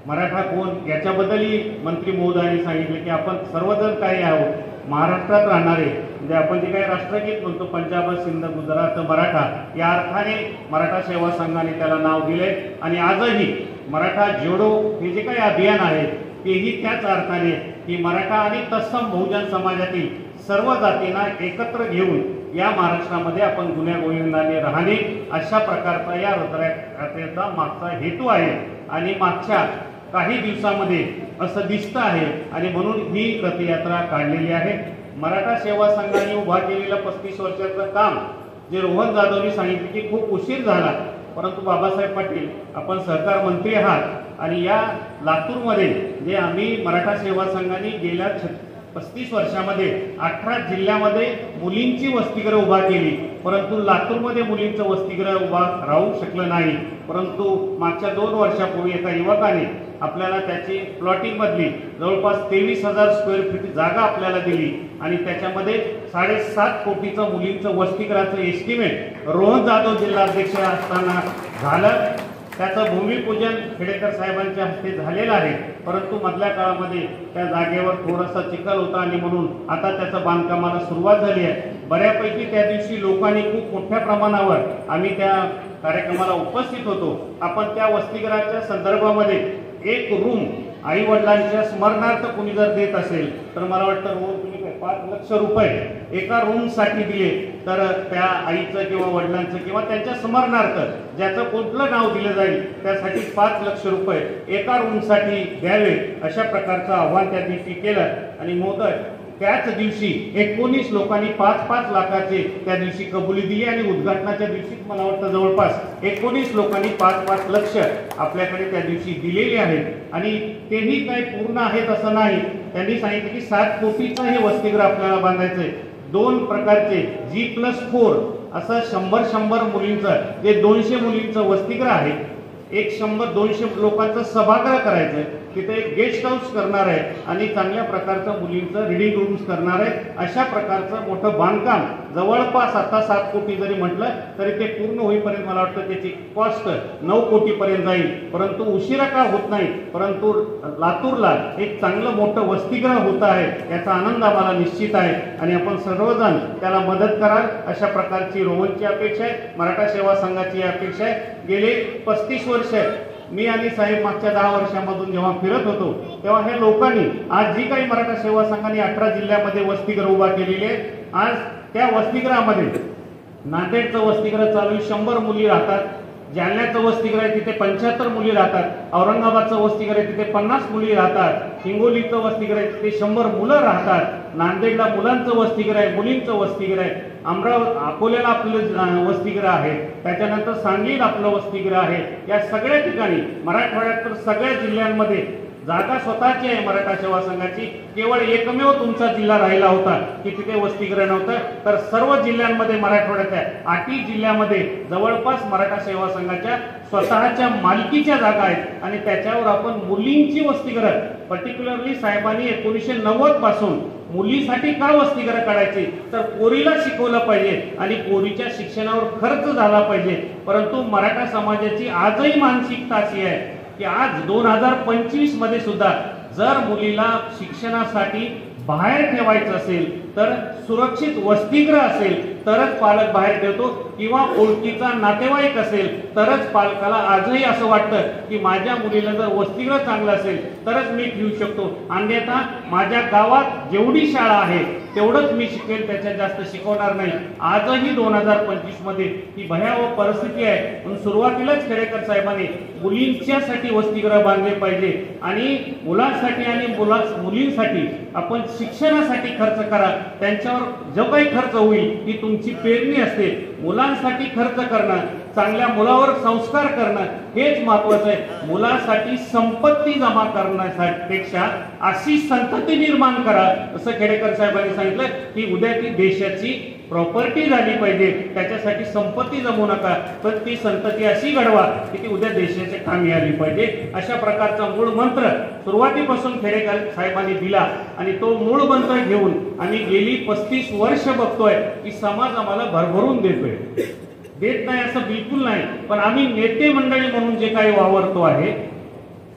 मराठा कोण याच्याबद्दलही मंत्री महोदयांनी सांगितले की आपण सर्वजण काही आहोत, महाराष्ट्रात राहणारे, म्हणजे आपण जे काही राष्ट्रगीत म्हणतो पंजाब सिंध गुजरात मराठा, या अर्थाने मराठा सेवा संघाने त्याला नाव दिले. आणि आजही मराठा जोडो हे जे काही अभियान आहे तेही त्याच अर्थाने की मराठा आणि तत्सम बहुजन समाजातील सर्व जातींना एकत्र घेऊन या महाराष्ट्रामध्ये आपण गुण्यागोविंदाने राहणे अशा प्रकारचा या रथयात्रेचा मागचा हेतू आहे. आणि मागच्या काही दिवसामध्ये असं दिसतं आहे आणि म्हणून ही रथयात्रा काढलेली आहे. मराठा सेवा संघाने उभा केलेलं 35 वर्षाचं काम जे रोहन जाधवनी सांगितले की खूप उशीर झाला, परंतु बाबासाहेब पाटील आपण सहकार मंत्री आहात आणि या लातूरमध्ये जे आम्ही मराठा सेवा संघाने गेल्या 35 वर्षामध्ये 18 जिल्ह्यामध्ये मुलींची वसतिगृह उभा केली, परंतु लातूरमध्ये मुलींचं वसतिगृह उभा राहू शकलं नाही. परंतु मागच्या 2 वर्षापूर्वी एका युवकाने आपल्याला त्याची प्लॉटिंग मधली जवळपास 23,000 स्क्वेअर फीट जागा आपल्याला दिली आणि त्याच्यामध्ये 7.5 कोटीचं मुलींचं वसतिगृहाचं एस्टिमेट रोहन जाधव जिल्हाध्यक्ष असताना झालं. त्याचं भूमिपूजन खेडेकर साहेबांच्या हस्ते झालेलं आहे, परंतु मधल्या काळामध्ये त्या जागेवर थोडासा चिखल होता आणि म्हणून आता त्याचं बांधकामाला सुरुवात झाली आहे. बऱ्यापैकी त्या दिवशी लोकांनी खूप मोठ्या प्रमाणावर आम्ही त्या कार्यक्रमाला उपस्थित होतो. आपण त्या वसतिगृहाच्या संदर्भामध्ये एक रूम आई वडिलांच्या स्मरणार्थ कोणी जर देत असेल तर मला वाटतं रोज तुम्ही 5 लाख रुपये एका रूमसाठी दिले तर त्या आईचं किंवा वडिलांचं किंवा त्यांच्या स्मरणार्थ ज्याचं कुठलं नाव दिलं जाईल त्यासाठी 5 लाख रुपये एका रूमसाठी द्यावे अशा प्रकारचं आव्हान त्या दिवशी केलं. आणि महोदय त्याच दिवशी 19 लोकांनी 5-5 लाखाचे त्या दिवशी कबुली दिली आणि उद्घाटनाच्या दिवशी मला वाटतं जवळपास 19 लोकांनी 5-5 लक्ष आपल्याकडे त्या दिवशी दिलेले आहेत. आणि तेही काही पूर्ण आहेत असं नाही. त्यांनी सांगितलं की 7 कोटीचं हे वसतिगृह आपल्याला बांधायचंय. 2 प्रकारचे G+4 असं 100 मुलींचं जे 200 मुलींचं वसतिगृह आहे. एक 100-200 लोकांचं सभागृह करायचंय, तिथे एक गेस्ट हाऊस करणार आहे आणि चांगल्या प्रकारचं मुलींचं रिडिंग रूम्स करणार आहे. अशा प्रकारचं मोठं बांधकाम जवळपास आता 7 कोटी जरी म्हटलं तरी ते पूर्ण होईपर्यंत मला वाटतं त्याची कॉस्ट 9 कोटीपर्यंत जाईल. परंतु उशिरा का होत नाही, परंतु लातूरला एक चांगलं मोठं वसतिगृह होत आहे याचा आनंद आम्हाला निश्चित आहे आणि आपण सर्वजण त्याला मदत कराल अशा प्रकारची रोहनची अपेक्षा आहे, मराठा सेवा संघाची अपेक्षा आहे. गेले 35 वर्ष मी आणि साहेब मागच्या 10 वर्षांमधून जेव्हा फिरत होतो तेव्हा हे लोकांनी आज जी काही मराठा सेवा संघाने 18 जिल्ह्यामध्ये वसतिगृह उभा केलेले आहे, आज त्या वसतिगृहामध्ये नांदेडचं वसतिगृह चालू 100 मुली राहतात, जालन्याचं वसतिगृह आहे तिथे 75 मुली राहतात, औरंगाबादचं वसतिगृह आहे तिथे 50 मुली राहतात, हिंगोलीचं वसतिगृह आहे तिथे 100 मुलं राहतात, नांदेडला मुलांचं वसतिगृह आहे, मुलींचं वसतिगृह आहे, अकोल्याला आपलं वसतिगृह आहे, त्याच्यानंतर सांगलीला आपलं वसतिगृह आहे. या सगळ्या ठिकाणी मराठवाड्यात तर सगळ्या जिल्ह्यांमध्ये जागा स्वतःची आहे मराठा सेवा संघाची. केवळ एकमेव तुमचा जिल्हा राहिला होता की तिथे वसतिगृह नव्हतं, तर सर्व जिल्ह्यांमध्ये मराठवाड्याच्या 8 जिल्ह्यामध्ये जवळपास मराठा सेवा संघाच्या स्वतःच्या मालकीच्या जागा आहेत आणि त्याच्यावर आपण मुलींची वसतिगृह पर्टिक्युलरली साहेबांनी 1990 पासून मुलीसाठी का वसतिगृह काढायचे तर पोरीला शिकवलं पाहिजे आणि पोरीच्या शिक्षणावर खर्च झाला पाहिजे. परंतु मराठा समाजाची आजही मानसिकता अशी आहे की आज 2025 मध्ये सुद्धा जर मुलीला शिक्षणासाठी बाहेर ठेवायचं असेल तर सुरक्षित वसतिगृह असेल तरच पालक बाहेर ठेवतो किंवा ओळखीचा नातेवाईक असेल तरच पालकाला आजही असं वाटतं की माझ्या मुलीला जर वसतिगृह चांगलं असेल तरच मी ठेवू शकतो, अन्यथा माझ्या गावात जेवढी शाळा आहे तेवढंच मी शिकेल, त्याच्या जास्त शिकवणार नाही. आजही 2025 मध्ये ही भयावह परिस्थिती आहे. म्हणून सुरुवातीलाच खेडेकर साहेबांनी मुलींच्यासाठी वसतिगृह बांधले पाहिजे आणि मुलांसाठी आणि मुलींसाठी आपण शिक्षणासाठी खर्च करा. त्यांच्यावर जो काही खर्च होईल ती तुमची पेरणी असते. मुलांसाठी खर्च करणं, चांगल्या मुलावर संस्कार करणं हेच महत्वाचं आहे. मुलासाठी संपत्ती जमा करण्यापेक्षा अशी संतती निर्माण करा असं खेडेकर साहेबांनी सांगितलं की उद्या ती देशाची प्रॉपर्टी झाली पाहिजे, त्याच्यासाठी संपत्ती जमू नका, तर ती संतती अशी घडवा की ती उद्या देशाच्या कामी आली पाहिजे. अशा प्रकारचा मूळ मंत्र सुरुवातीपासून खेडेकर साहेबांनी दिला आणि तो मूळ मंत्र घेऊन आम्ही गेली 35 वर्ष बघतोय की समाज आम्हाला भरभरून देतोय. देत नाही असं बिलकुल नाही, पण आम्ही नेते मंडळी म्हणून जे काही वावरतो आहे,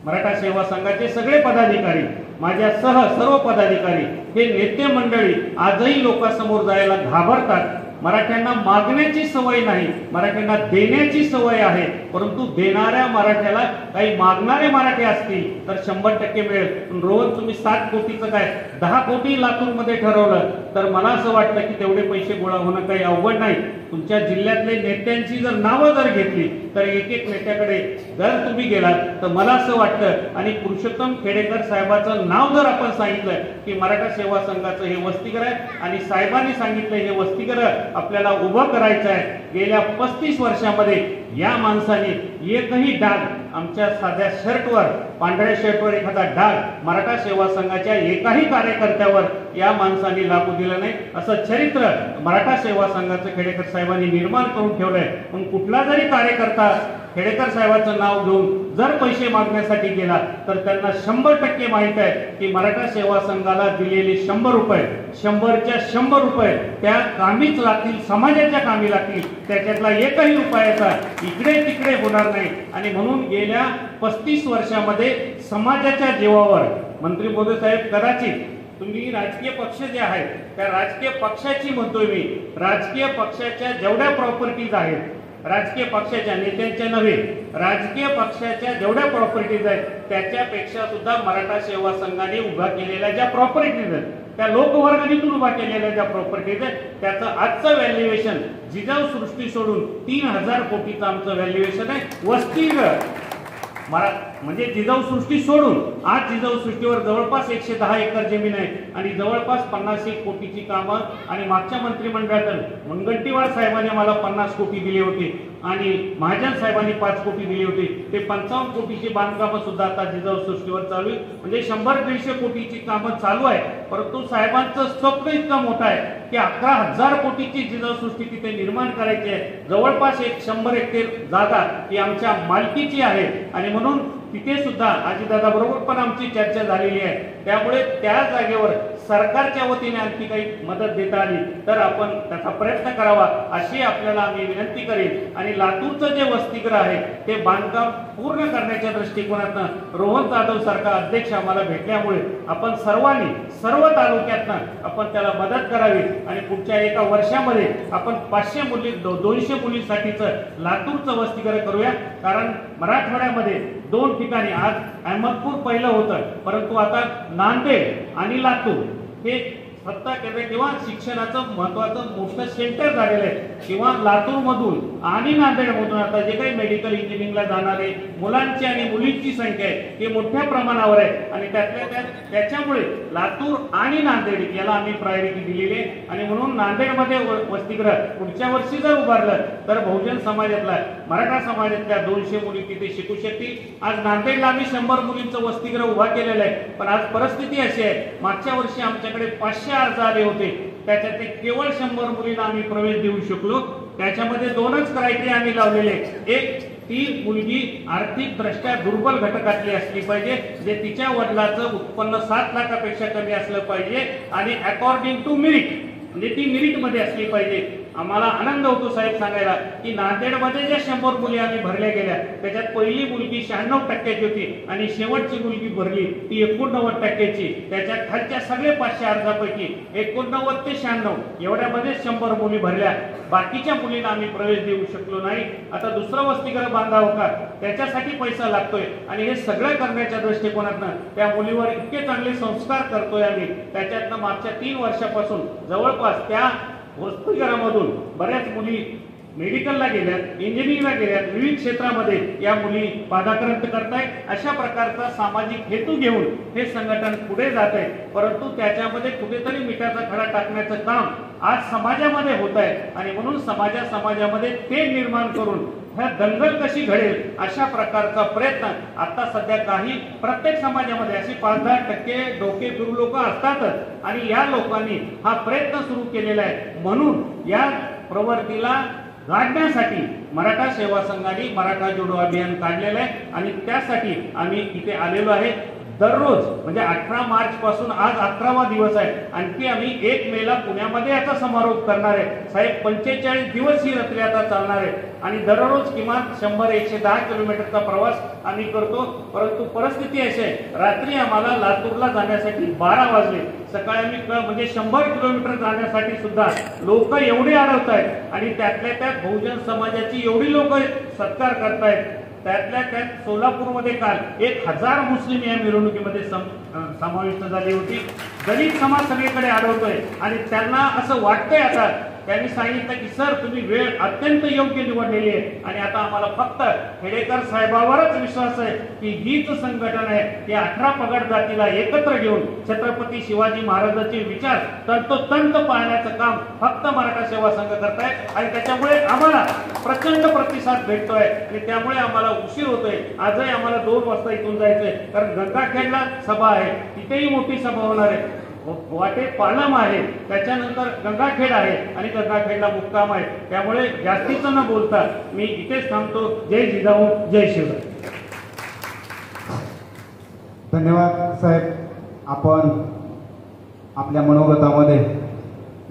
मराठा सेवा संघाचे सगळे पदाधिकारी, माझ्यासह सर्व पदाधिकारी हे नेते मंडळी आजही लोकांसमोर जायला घाबरतात. मराठ्यांना मागण्याची सवय नाही, मराठ्यांना देण्याची सवय आहे. परंतु देणाऱ्या मराठ्याला काही मागणारे मराठी असतील तर 100% मिळेल. पण रोज तुम्ही 7 कोटीचं काय 10 कोटी लातूरमध्ये ठरवलं तर मला असं वाटतं की तेवढे पैसे गोळा होणं काही अवघड नाही. तुमच्या जिल्ह्यातले नेत्यांची जर नावं जर घेतली तर एक नेत्याकडे जर तुम्ही गेलात तर मला असं वाटतं, आणि पुरुषोत्तम खेडेकर साहेबाचं नाव जर आपण सांगितलं की मराठा सेवा संघाचं हे वसतिगृह आहे आणि साहेबांनी सांगितलं हे वसतिगृह आपल्याला उभं करायचं आहे. गेल्या 35 वर्षामध्ये या माणसाने एकही डाग आमच्या साध्या शर्टवर, पांढऱ्या शर्टवर एखादा डाग मराठा सेवा संघाच्या एकाही कार्यकर्त्यावर या माणसाने लागू दिलं नाही. असं चरित्र मराठा सेवा संघाचं खेडेकर साहेबांनी निर्माण करून ठेवलंय. पण कुठला जरी कार्यकर्ता खेडेकर साहेबांचं नाव घेऊन जर पैसे मागण्यासाठी गेला तर त्यांना 100% माहित आहे की मराठा सेवा संघाला दिलेले 100 रुपये 100च्या 100 रुपये त्या कामीच लागतील, समाजाच्या कामी लागतील. त्याच्यातला एकही रुपयाचा इकडे तिकडे होणार नाही. आणि म्हणून गेल्या 35 वर्षामध्ये समाजाच्या जीवावर मंत्री महोदय साहेब, कदाचित तुम्ही राजकीय पक्ष जे आहेत त्या राजकीय पक्षाची म्हणतोय मी, राजकीय पक्षाच्या जेवढ्या प्रॉपर्टीज आहेत, राजकीय पक्षाच्या नेत्यांच्या नव्हे, राजकीय पक्षाच्या जेवढ्या प्रॉपर्टीज आहेत त्याच्यापेक्षा सुद्धा मराठा सेवा संघाने उभा केलेल्या ज्या प्रॉपर्टीज आहेत, त्या लोकवर्गणीतून उभा केलेल्या ज्या प्रॉपर्टीज आहेत, त्याचं आजचं व्हॅल्युएशन जिजाऊ सृष्टी सोडून 3000 कोटीचं आमचं व्हॅल्युएशन आहे. वसतिगृह म्हणजे जिजाऊ सृष्टी सोडून आज जिजाऊ सृष्टीवर जवळपास 110 एकर जमीन आहे आणि जवळपास 50 कोटीची कामं. आणि मागच्या मंत्रिमंडळात मुनगंटीवार साहेबांनी मला 50 कोटी दिले होते आणि महाजन साहेबांनी 5 कोटी दिले होते. ते 55 कोटीची बांधकामं सुद्धा आता जिजाऊ सृष्टीवर चालू आहे. म्हणजे 100-150 कोटीची कामं चालू आहे. परंतु साहेबांचं स्वप्न इतकं मोठं आहे की 11,000 कोटीची जिजाऊ सृष्टी तिथे निर्माण करायची आहे. जवळपास 100 हेक्टर जागा ही आमच्या मालकीची आहे आणि म्हणून तिथे सुद्धा अजितदादा बरोबर पण आमची चर्चा झालेली आहे. त्यामुळे त्या जागेवर सरकारच्या वतीने आणखी काही मदत देता आली तर आपण त्याचा प्रयत्न करावा अशी आपल्याला आम्ही विनंती करेन. आणि लातूरचं जे वसतिगृह आहे ते बांधकाम पूर्ण करण्याच्या दृष्टिकोनातून रोहन जाधव सारखा अध्यक्ष आम्हाला भेटल्यामुळे आपण सर्वांनी सर्व तालुक्यातनं आपण त्याला मदत करावी आणि पुढच्या एका वर्षामध्ये आपण 500 मुली 200 मुलींसाठीचं लातूरचं वसतिगृह करूया. कारण मराठवाड्यामध्ये 2 ठिकाणी, आज अहमदपूर पहिलं होतं परंतु आता नांदेड आणि लातूर हे सत्ता केंद्र किंवा शिक्षणाचं महत्वाचं मोठं सेंटर झालेलं आहे. किंवा लातूरमधून आणि नांदेडमधून आता जे काही मेडिकल इंजिनिअरिंगला जाणारे मुलांची आणि मुलींची संख्या आहे ती मोठ्या प्रमाणावर आहे आणि त्याच्यामुळे लातूर आणि नांदेड याला आम्ही प्रायोरिटी दिलेली आहे. आणि म्हणून नांदेडमध्ये वसतिगृह पुढच्या वर्षी जर उभारलं तर बहुजन समाजातला, मराठा समाजातल्या 200 मुली तिथे शिकू शकतील. आज नांदेडला आम्ही 100 मुलींचं वसतिगृह उभा केलेलं आहे. पण आज परिस्थिती अशी आहे, मागच्या वर्षी आमच्याकडे 500 अर्ज आले होते, त्याच्यात केवळ 100 मुलींना आम्ही प्रवेश देऊ शकलो. त्याच्यामध्ये 2च क्रायटेरिया आम्ही लावलेले. एक, ती मुलगी आर्थिक दृष्ट्या दुर्बल घटकातली असली पाहिजे, जे तिच्या वडिलाचं उत्पन्न 7 लाखापेक्षा कमी असलं पाहिजे आणि अकॉर्डिंग टू मेरिट, म्हणजे ती मेरिट मध्ये असली पाहिजे. आम्हाला आनंद होतो साहेब सांगायला की नांदेडमध्ये ज्या 100 मुली आम्ही भरल्या गेल्या त्याच्यात पहिली मुलगी 96% होती आणि शेवटची मुलगी भरली ती 89%. त्याच्यात खालच्या सगळे 500 अर्जापैकी 89 ते 96 एवढ्यामध्ये 100 मुली भरल्या. बाकीच्या मुलींना आम्ही प्रवेश देऊ शकलो नाही. आता दुसरं वसतिगृह बांधावं का, त्याच्यासाठी पैसा लागतोय आणि हे सगळं करण्याच्या दृष्टिकोनातनं त्या मुलीवर इतके चांगले संस्कार करतोय आम्ही. त्याच्यातनं मागच्या 3 वर्षापासून जवळपास त्या वसतिगृहामधून बऱ्याच मुली मेडिकलला गेल्यात, इंजिनिअरिंगला गेल्यात, विविध क्षेत्रामध्ये या मुली पादाक्रांत करतायत. अशा प्रकारचा सामाजिक हेतू घेऊन हे संघटन पुढे जात आहे. परंतु त्याच्यामध्ये कुठेतरी मिठाचा खडा टाकण्याचं काम आज समाजामध्ये होत आहे आणि म्हणून समाजामध्ये ते निर्माण करून ह्या दंगल कशी घडेल अशा प्रकारचा प्रयत्न आता सध्या काही प्रत्येक समाजामध्ये अशी 5-10% डोके फिरू लोक असतातच आणि या लोकांनी हा प्रयत्न सुरू केलेला आहे. म्हणून या प्रवृत्तीला गाडण्यासाठी मराठा सेवा संघाने मराठा जोडो अभियान काढलेलं आहे आणि त्यासाठी आम्ही इथे आलेलो आहे. दररोज म्हणजे 18 मार्च पासून आज 11वा दिवस आहे. आणखी आम्ही 1 मेला पुण्यामध्ये याचा समारोप करणार आहे. साहेब 45 दिवस ही रथयात्रा चालणार आहे आणि दररोज किमान 100-110 किलोमीटरचा प्रवास आम्ही करतो. परंतु परिस्थिती अशी आहे, रात्री आम्हाला लातूरला जाण्यासाठी 12 वाजले. सकाळी आम्ही म्हणजे 100 किलोमीटर जाण्यासाठी सुद्धा लोक एवढे अडवत आहेत आणि त्यातल्या त्यात बहुजन समाजाची एवढी लोक सत्कार करतायत. त्यातल्या त्यात सोलापूरमध्ये काल 1000 मुस्लिम या मिरवणुकीमध्ये समाविष्ट झाली होती. दलित समाज सगळीकडे अडवतोय आणि त्यांना असं वाटतंय आता त्यांनी सांगितलं की सर तुम्ही वेळ अत्यंत योग्य निवडलेली आहे आणि आता आम्हाला फक्त खेडेकर साहेबावरच विश्वास आहे की हीच संघटना आहे की 18 पगड जातीला एकत्र घेऊन छत्रपती शिवाजी महाराजांचे विचार तंतोतंत पाळण्याचं काम फक्त मराठा सेवा संघ करताय आणि त्याच्यामुळे आम्हाला प्रचंड प्रतिसाद भेटतोय आणि त्यामुळे आम्हाला उशीर होतोय. आजही आम्हाला 2 वाजता इथून जायचंय कारण गंगाखेडला सभा आहे, तिथेही मोठी सभा होणार आहे. वाटे पालम आहे, त्याच्यानंतर गंगाखेड आहे आणि गंगाखेडला मुक्काम आहे. त्यामुळे जास्तीचं न बोलता मी इथेच थांबतो. जय जिजाऊ, जय शिवराय. धन्यवाद साहेब. आपण आपल्या मनोगतामध्ये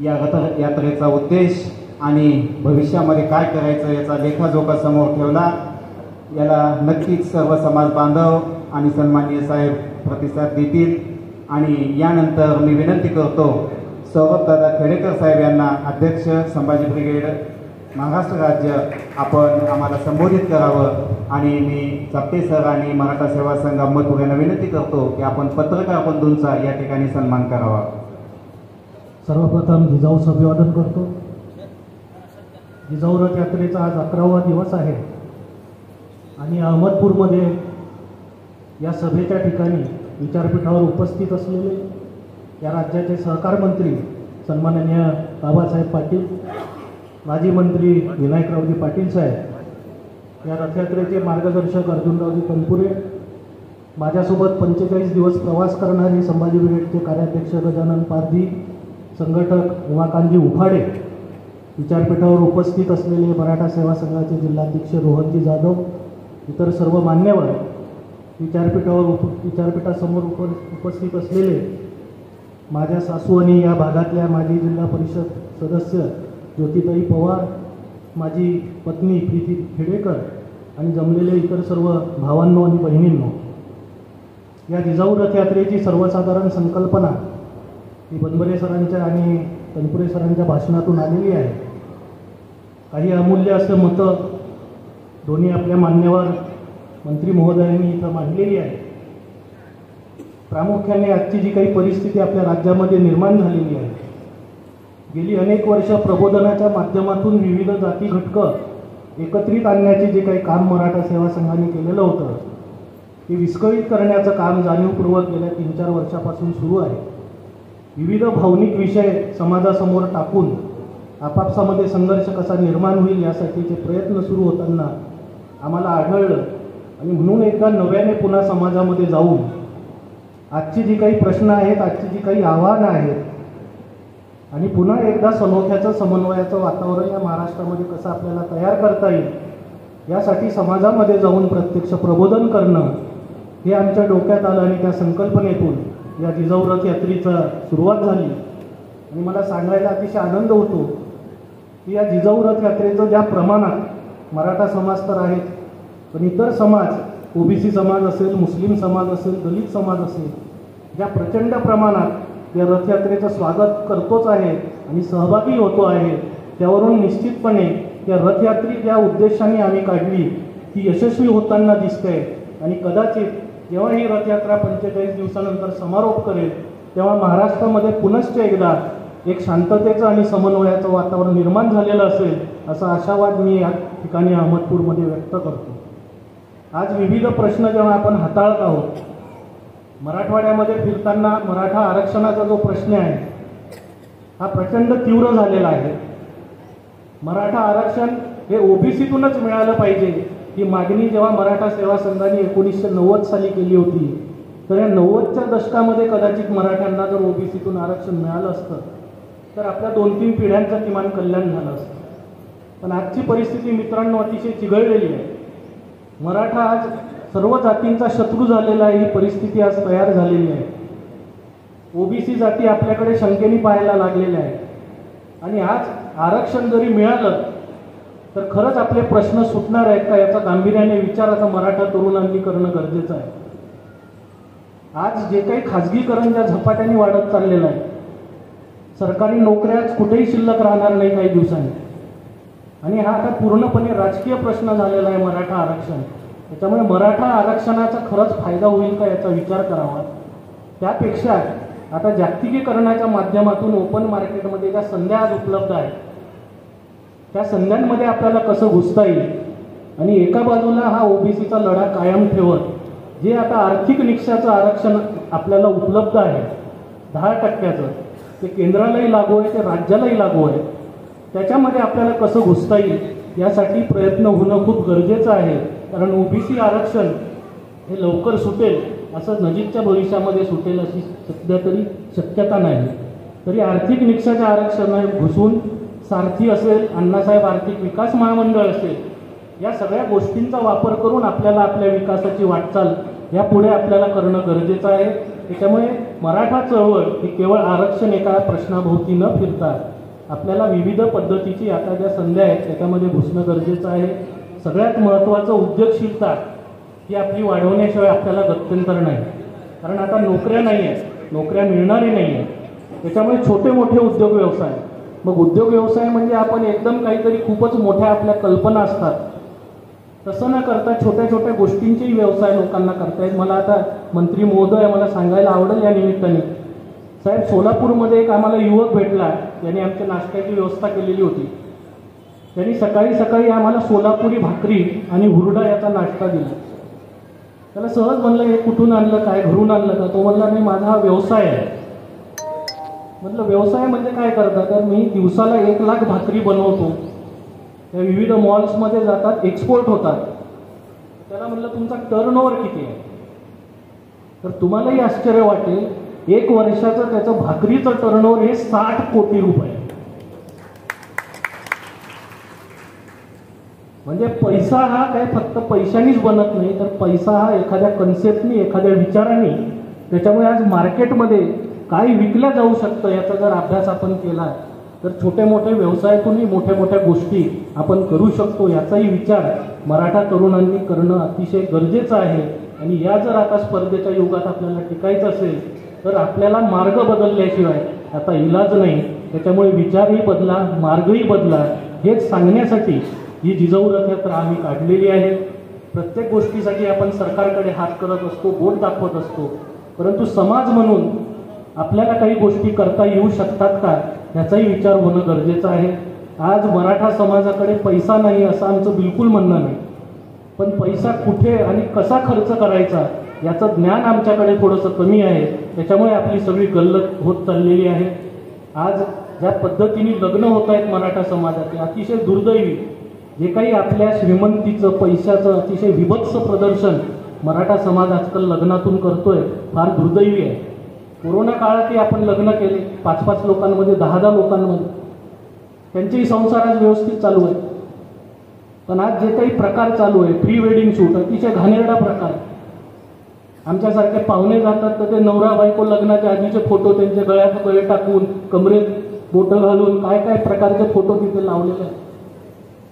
या रथयात्रेचा उद्देश आणि भविष्यामध्ये काय करायचं याचा लेखाजोखा समोर ठेवला. याला नक्कीच सर्व समाज बांधव आणि सन्माननीय साहेब प्रतिसाद देतील आणि यानंतर मी विनंती करतो सौरभदादा खेडेकर साहेब यांना अध्यक्ष संभाजी ब्रिगेड महाराष्ट्र राज्य आपण आम्हाला संबोधित करावं आणि मी चपटे सर आणि मराठा सेवा संघ अहमदपूर यांना विनंती करतो की आपण पत्रकार बंधूंचा या ठिकाणी सन्मान करावा. सर्वप्रथम जिजाऊचं अभिवादन करतो. जिजाऊ रथ यात्रेचा आज 11वा दिवस आहे आणि अहमदपूरमध्ये या सभेच्या ठिकाणी विचारपीठावर उपस्थित असलेले या राज्याचे सहकार मंत्री सन्माननीय बाबासाहेब पाटील, माजी मंत्री विनायकरावजी पाटील साहेब, या रथयात्रेचे मार्गदर्शक अर्जुनरावजी तनपुरे, माझ्यासोबत 45 दिवस प्रवास करणारे संभाजी ब्रिगेडचे कार्याध्यक्ष गजानन पारधी, संघटक उमाकांतजी उफाडे, विचारपीठावर उपस्थित असलेले मराठा सेवा संघाचे जिल्हाध्यक्ष रोहनजी जाधव, इतर सर्व मान्यवर, विचारपीठासमोर उपस्थित असलेले माझ्या सासू आणि या भागातल्या माजी जिल्हा परिषद सदस्य ज्योतिताई पवार, माझी पत्नी प्रीती खेडेकर आणि जमलेले इतर सर्व भावांनो आणि बहिणींनो, या जिजाऊ रथयात्रेची सर्वसाधारण संकल्पना ही बनबरे सरांच्या आणि तनपुरे सरांच्या भाषणातून आलेली आहे. काही अमूल्य असं मतं दोन्ही आपल्या मान्यवर मंत्री महोदयांनी इथं मांडलेली आहे. प्रामुख्याने आजची जी काही परिस्थिती आपल्या राज्यामध्ये निर्माण झालेली आहे, गेली अनेक वर्ष प्रबोधनाच्या माध्यमातून विविध जाती घटक एकत्रित आणण्याचे जे काही काम मराठा सेवा संघाने केलेलं होतं ते विस्कळीत करण्याचं काम जाणीवपूर्वक गेल्या 3-4 वर्षापासून सुरू आहे. विविध भावनिक विषय समाजासमोर टाकून आपापसामध्ये संघर्ष कसा निर्माण होईल यासाठीचे प्रयत्न सुरू होताना आम्हाला आढळलं आणि म्हणून एकदा नव्याने पुन्हा समाजामध्ये जाऊन आजची जी काही प्रश्न आहेत, आजची जी काही आव्हानं आहेत आणि पुन्हा एकदा सलोख्याचं समन्वयाचं वातावरण या महाराष्ट्रामध्ये कसं आपल्याला तयार करता येईल यासाठी समाजामध्ये जाऊन प्रत्यक्ष प्रबोधन करणं हे आमच्या डोक्यात आलं आणि त्या संकल्पनेतून या जिजाऊ रथ यात्रेचा सुरुवात झाली. आणि मला सांगायला अतिशय आनंद होतो की या जिजाऊ रथ यात्रेचं ज्या प्रमाणात मराठा समाज तर आहेत पण इतर समाज, ओबीसी समाज असेल, मुस्लिम समाज असेल, दलित समाज असेल, ज्या प्रचंड प्रमाणात या रथयात्रेचं स्वागत करतोच आहे आणि सहभागी होतो आहे, त्यावरून निश्चितपणे या रथयात्री ज्या उद्देशाने आम्ही काढली ती यशस्वी होताना दिसते. आणि कदाचित जेव्हा ही रथयात्रा 45 दिवसानंतर समारोप करेल तेव्हा महाराष्ट्रामध्ये पुनश्च एकदा एक शांततेचं आणि समन्वयाचं वातावरण निर्माण झालेलं असेल असा आशावाद मी या ठिकाणी अहमदपूरमध्ये व्यक्त करतो. आज विविध प्रश्न जेव्हा आपण हाताळत आहोत, मराठवाड्यामध्ये फिरताना मराठा आरक्षणाचा जो प्रश्न आहे हा प्रचंड तीव्र झालेला आहे. मराठा आरक्षण हे ओबीसीतूनच मिळालं पाहिजे ही मागणी जेव्हा मराठा सेवा संघाने 1990 साली केली होती, तर या 90च्या दशकामध्ये कदाचित मराठ्यांना जर ओबीसीतून आरक्षण मिळालं असतं तर आपल्या 2-3 पिढ्यांचं किमान कल्याण झालं असतं. पण आजची परिस्थिती मित्रांनो अतिशय चिघळलेली आहे. मराठा आज सर्व जातींचा शत्रू झालेला आहे. ही परिस्थिती आज तयार झालेली आहे. ओबीसी जाती आपल्याकडे शंकेने पाहायला लागलेल्या आहेत आणि आज आरक्षण जरी मिळालं तर खरंच आपले प्रश्न सुटणार आहेत का याचा गांभीर्याने विचार आता मराठा तरुणांनी करणं गरजेचं आहे. आज जे काही खाजगीकरण ज्या झपाट्याने वाढत चाललेलं आहे, सरकारी नोकऱ्या कुठेही शिल्लक राहणार नाही काही दिवसांनी, आणि हा आता पूर्णपणे राजकीय प्रश्न झालेला आहे मराठा आरक्षण. त्याच्यामुळे मराठा आरक्षणाचा खरंच फायदा होईल का याचा विचार करावा. त्यापेक्षा आता जागतिकीकरणाच्या माध्यमातून ओपन मार्केटमध्ये ज्या संध्या आज उपलब्ध आहेत त्या संध्यांमध्ये आपल्याला कसं घुसता येईल आणि एका बाजूला हा ओबीसीचा लढा कायम ठेवत जे आता आर्थिक निकषाचं आरक्षण आपल्याला उपलब्ध आहे 10% ते केंद्रालाही लागू आहे, ते राज्यालाही लागू आहे, त्याच्यामध्ये आपल्याला कसं घुसता येईल यासाठी प्रयत्न होणं खूप गरजेचं आहे. कारण ओबीसी आरक्षण हे लवकर सुटेल असं नजीकच्या भविष्यामध्ये सुटेल अशी सध्या तरी शक्यता नाही. तरी आर्थिक निकषाच्या आरक्षणात घुसून सारथी असेल, अण्णासाहेब आर्थिक विकास महामंडळ असेल, या सगळ्या गोष्टींचा वापर करून आपल्याला आपल्या विकासाची वाटचाल यापुढे आपल्याला करणं गरजेचं आहे. त्याच्यामुळे मराठा चळवळ ही केवळ आरक्षण एका प्रश्नाभोवती न फिरता आपल्याला विविध पद्धतीची आता ज्या संध्या आहेत त्याच्यामध्ये घुसणं गरजेचं आहे. सगळ्यात महत्त्वाचं उद्योगशीलता ही आपली वाढवण्याशिवाय आपल्याला गत्यंतर नाही. कारण आता नोकऱ्या नाही आहेत, नोकऱ्या मिळणारी नाही आहेत. त्याच्यामुळे छोटे मोठे उद्योग व्यवसाय, मग उद्योग व्यवसाय म्हणजे आपण एकदम काहीतरी खूपच मोठ्या आपल्या कल्पना असतात तसं न करता छोट्या छोट्या गोष्टींचेही व्यवसाय लोकांना करतायत. मला आता मंत्री महोदय मला सांगायला आवडेल या निमित्ताने, साहेब सोलापूरमध्ये एक आम्हाला युवक भेटला, त्यांनी आमच्या नाश्त्याची व्यवस्था केलेली होती. त्यांनी सकाळी सकाळी आम्हाला सोलापुरी भाकरी आणि हुरडा याचा नाश्ता दिला. त्याला सहज म्हणलं हे कुठून आणलं, काय घरून आणलं का? तो म्हणला नाही माझा हा व्यवसाय आहे. म्हटलं व्यवसाय म्हणजे काय करता? तर मी दिवसाला 1 लाख भाकरी बनवतो, त्या विविध मॉल्समध्ये जातात, एक्सपोर्ट होतात. त्याला म्हटलं तुमचा टर्नओव्हर किती आहे? तर तुम्हालाही आश्चर्य वाटेल, 1 वर्षाचं त्याचं भाकरीचं टर्नओव्हर हे 60 कोटी रुपये. म्हणजे पैसा हा काय फक्त पैशानीच बनत नाही, तर पैसा हा एखाद्या कन्सेप्टनी, एखाद्या विचारांनी, त्याच्यामुळे आज मार्केटमध्ये काय विकल्या जाऊ शकतं याचा जर अभ्यास आपण केला तर छोटे मोठे व्यवसायातूनही मोठ्या मोठ्या गोष्टी आपण करू शकतो याचाही विचार मराठा तरुणांनी करणं अतिशय गरजेचं आहे. आणि या जर आता स्पर्धेच्या युगात आपल्याला टिकायचं असेल तर आपल्याला मार्ग बदलल्याशिवाय आता इलाज नाही. त्याच्यामुळे विचारही बदला, मार्गही बदला, हेच सांगण्यासाठी ही जिजाऊ रथयात्रा आम्ही काढलेली आहे. प्रत्येक गोष्टीसाठी आपण सरकारकडे हात करत असतो, बोट दाखवत असतो, परंतु समाज म्हणून आपल्याला काही गोष्टी करता येऊ शकतात का याचाही विचार होणं गरजेचं आहे. आज मराठा समाजाकडे पैसा नाही असं आमचं बिलकुल म्हणणं नाही, पण पैसा कुठे आणि कसा खर्च करायचा याचं ज्ञान आमच्याकडे थोडंसं कमी आहे. त्याच्यामुळे आपली सगळी गल्लत होत चाललेली आहे. आज ज्या पद्धतीने लग्न होत आहेत मराठा समाजाचे अतिशय दुर्दैवी, जे काही आपल्या श्रीमंतीचं, पैशाचं अतिशय विभत्स प्रदर्शन मराठा समाज आजकाल लग्नातून करतोय, फार दुर्दैवी आहे. कोरोना काळातही आपण लग्न केले 5-5 लोकांमध्ये, 10-10 लोकांमध्ये, त्यांचेही संसार आज व्यवस्थित चालू आहे. पण आज जे काही प्रकार चालू आहे, प्री वेडिंग शूट, अतिशय घाणेरडा प्रकार. आमच्यासारखे पाहुणे जातात तर ते नवरा बायको लग्नाच्या आधीचे फोटो त्यांच्या गळ्यात गळे टाकून, कमरेत बोटं घालून, काय काय प्रकारचे फोटो तिथे लावलेले आहेत.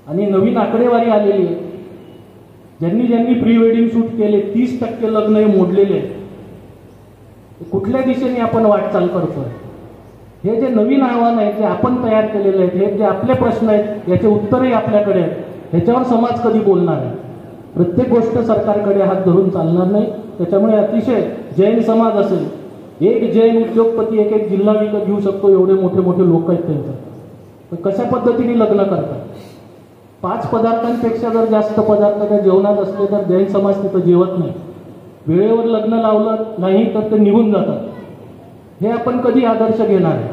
आणि नवीन आकडेवारी आलेली आहे, ज्यांनी ज्यांनी प्री वेडिंग शूट केले 30% लग्न हे मोडलेले आहेत. कुठल्या दिशेने आपण वाटचाल करतोय? हे जे नवीन आव्हान आहेत जे आपण तयार केलेले आहेत, हे जे आपले प्रश्न आहेत याचे उत्तरही आपल्याकडे आहेत, ह्याच्यावर समाज कधी बोलणार आहे? प्रत्येक गोष्ट सरकारकडे हात धरून चालणार नाही. त्याच्यामुळे अतिशय जैन समाज असेल, एक जैन उद्योगपती एक एक जिल्हा विकत घेऊ शकतो, एवढे मोठे मोठे लोक आहेत त्यांचं. पण कशा पद्धतीने लग्न करतात? 5 पदार्थांपेक्षा जर जास्त पदार्थ त्या जेवणात असले तर जैन समाज तिथं जेवत नाही. वेळेवर लग्न लावलं नाही तर ते निघून जातात. हे आपण कधी आदर्श घेणार आहे?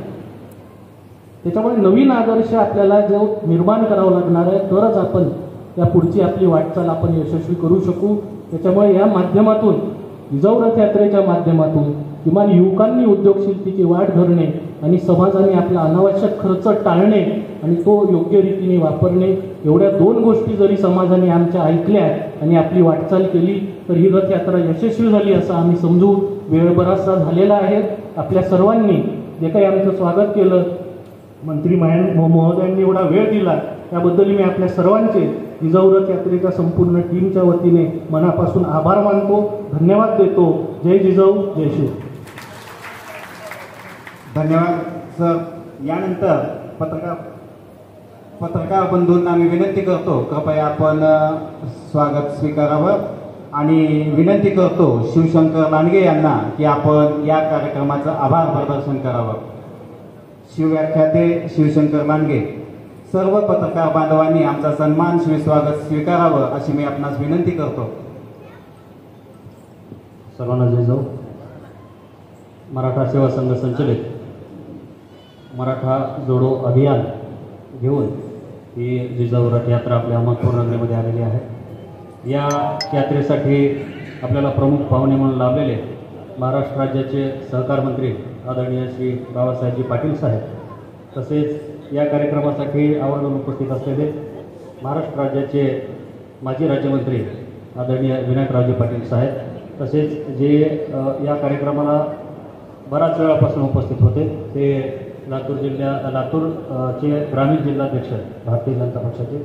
त्याच्यामुळे नवीन आदर्श आपल्याला जो निर्माण करावा लागणार आहे, तरच आपण त्या पुढची आपली वाटचाल आपण यशस्वी करू शकू. त्याच्यामुळे या माध्यमातून, जिजाऊ रथ यात्रेच्या माध्यमातून किमान युवकांनी उद्योगशीलतेची वाढ धरणे आणि समाजाने आपला अनावश्यक खर्च टाळणे आणि तो योग्य रीतीने वापरणे, एवढ्या 2 गोष्टी जरी समाजाने आमच्या ऐकल्या आणि आपली वाटचाल केली तर ही रथयात्रा यशस्वी झाली असं आम्ही समजू. वेळ बराचसा झालेला आहे. आपल्या सर्वांनी जे काही आमचं स्वागत केलं, मंत्री महोदयांनी एवढा वेळ दिला, त्याबद्दल मी आपल्या सर्वांचे जिजाऊ रथ यात्रेच्या संपूर्ण टीमच्या वतीने मनापासून आभार मानतो, धन्यवाद देतो. जय जिजाऊ, जय शिव. धन्यवाद सर. यानंतर पत्रकार बंधूंना मी विनंती करतो, कृपया आपण स्वागत स्वीकारावं आणि विनंती करतो शिवशंकर लांडगे यांना की आपण या कार्यक्रमाचं आभार प्रदर्शन करावं. शिवव्याख्याते शिवशंकर लांडगे. सर्व पत्रकार बांधवांनी आमचा सन्मान स्वागत स्वीकारावं अशी मी आपणास विनंती करतो. सर्वांना जय जाऊ. मराठा सेवा संघ संचलित मराठा जोडो अभियान घेऊन ही जिजाऊ रथ यात्रा आपल्या अहमदपूर नगरीमध्ये आलेली आहे. या यात्रेसाठी आपल्याला प्रमुख पाहुणे म्हणून लाभलेले महाराष्ट्र राज्याचे सहकार मंत्री आदरणीय श्री बाबासाहेबजी पाटील साहेब, तसेच या कार्यक्रमासाठी आवर्जून उपस्थित असलेले महाराष्ट्र राज्याचे माजी राज्यमंत्री आदरणीय विनायकरावजी पाटील साहेब, तसेच जे या कार्यक्रमाला बराच वेळापासून उपस्थित होते ते लातूरचे ग्रामीण जिल्हाध्यक्ष भारतीय जनता पक्षाचे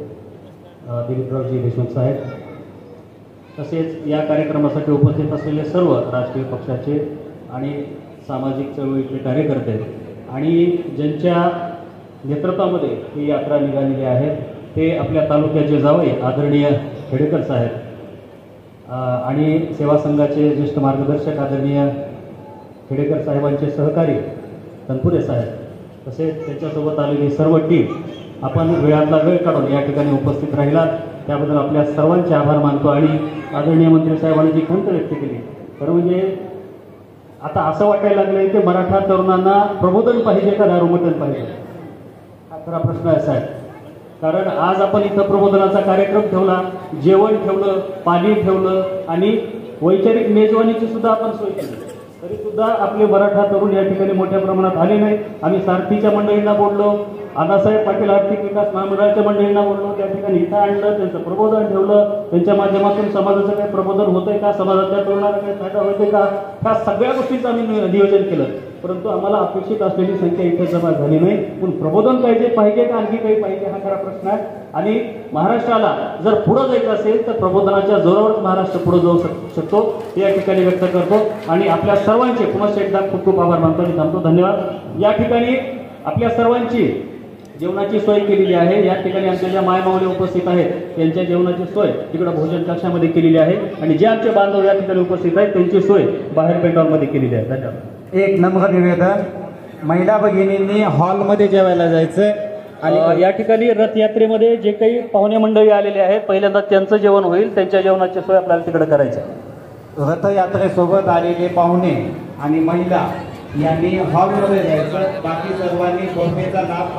दिलीपरावजी देशमुख साहेब, तसेच या कार्यक्रमासाठी उपस्थित असलेले सर्व राजकीय पक्षाचे आणि सामाजिक चळवळीचे कार्यकर्ते आणि ज्यांच्या नेतृत्वामध्ये ही यात्रा निघालेली आहे ते आपल्या तालुक्याचे जावई आदरणीय खेडेकर साहेब आणि सेवा संघाचे ज्येष्ठ मार्गदर्शक आदरणीय खेडेकर साहेबांचे सहकारी तनपुरे साहेब, तसेच त्यांच्यासोबत आलेली सर्व टीम. आपण वेळातला वेळ काढून या ठिकाणी उपस्थित राहिलात त्याबद्दल आपल्या सर्वांचे आभार मानतो. आणि आदरणीय मंत्री साहेबांनी जी खंत व्यक्त केली, तर म्हणजे आता असं वाटायला लागलं की मराठा तरुणांना प्रबोधन पाहिजे का दारूमटण पाहिजे, हा खरा प्रश्न असा आहे. कारण आज आपण इथं प्रबोधनाचा कार्यक्रम ठेवला, जेवण ठेवलं, पाणी ठेवलं आणि वैचारिक मेजवानीची सुद्धा आपण सोय केली, तरी सुद्धा आपले मराठा तरुण या ठिकाणी मोठ्या प्रमाणात आले नाही. आम्ही सारथीच्या मंडळींना बोललो, अण्णासाहेब पाटील आर्थिक विकास महामंडळाच्या मंडळींना बोललो, त्या ठिकाणी इथं आणलं, त्यांचं प्रबोधन ठेवलं. त्यांच्या माध्यमातून समाजाचं काही प्रबोधन होतंय का, समाजातल्या तरुणाला काही फायदा होतोय का, ह्या सगळ्या गोष्टींचं आम्ही नियोजन केलं. परंतु आम्हाला अपेक्षित असलेली संख्या इथे जमा झाली नाही. पण प्रबोधन पाहिजे का आणखी काही पाहिजे, हा खरा प्रश्न आहे. आणि महाराष्ट्राला जर पुढं जायचं असेल तर प्रबोधनाच्या जोरावर महाराष्ट्र पुढे जाऊ शकतो हे या ठिकाणी व्यक्त करतो. आणि आपल्या सर्वांचे पुन्हा एकदा खूप खूप आभार मानतो आणि थांबतो. धन्यवाद. या ठिकाणी आपल्या सर्वांची जेवणाची सोय केलेली आहे. या ठिकाणी आमच्या ज्या मायमाऊली उपस्थित आहेत त्यांच्या जेवणाची सोय तिकडे भोजन कक्षामध्ये केलेली आहे आणि जे आमचे बांधव या ठिकाणी उपस्थित आहेत त्यांची सोय बाहेर पेंडॉलमध्ये केलेली आहे. धन्यवाद. एक नम्र निवेदन, महिला भगिनींनी हॉलमध्ये जेवायला जायचं. आणि या ठिकाणी रथयात्रेमध्ये जे काही पाहुणे मंडळी आलेले आहेत पहिल्यांदा त्यांचं जेवण होईल, त्यांच्या जेवणाची सोय आपल्याला तिकडे करायची आहे. रथयात्रेसोबत आलेले पाहुणे आणि महिला यांनी हॉलमध्ये जायचं, बाकी सर्वांनी सोफेचा लाभ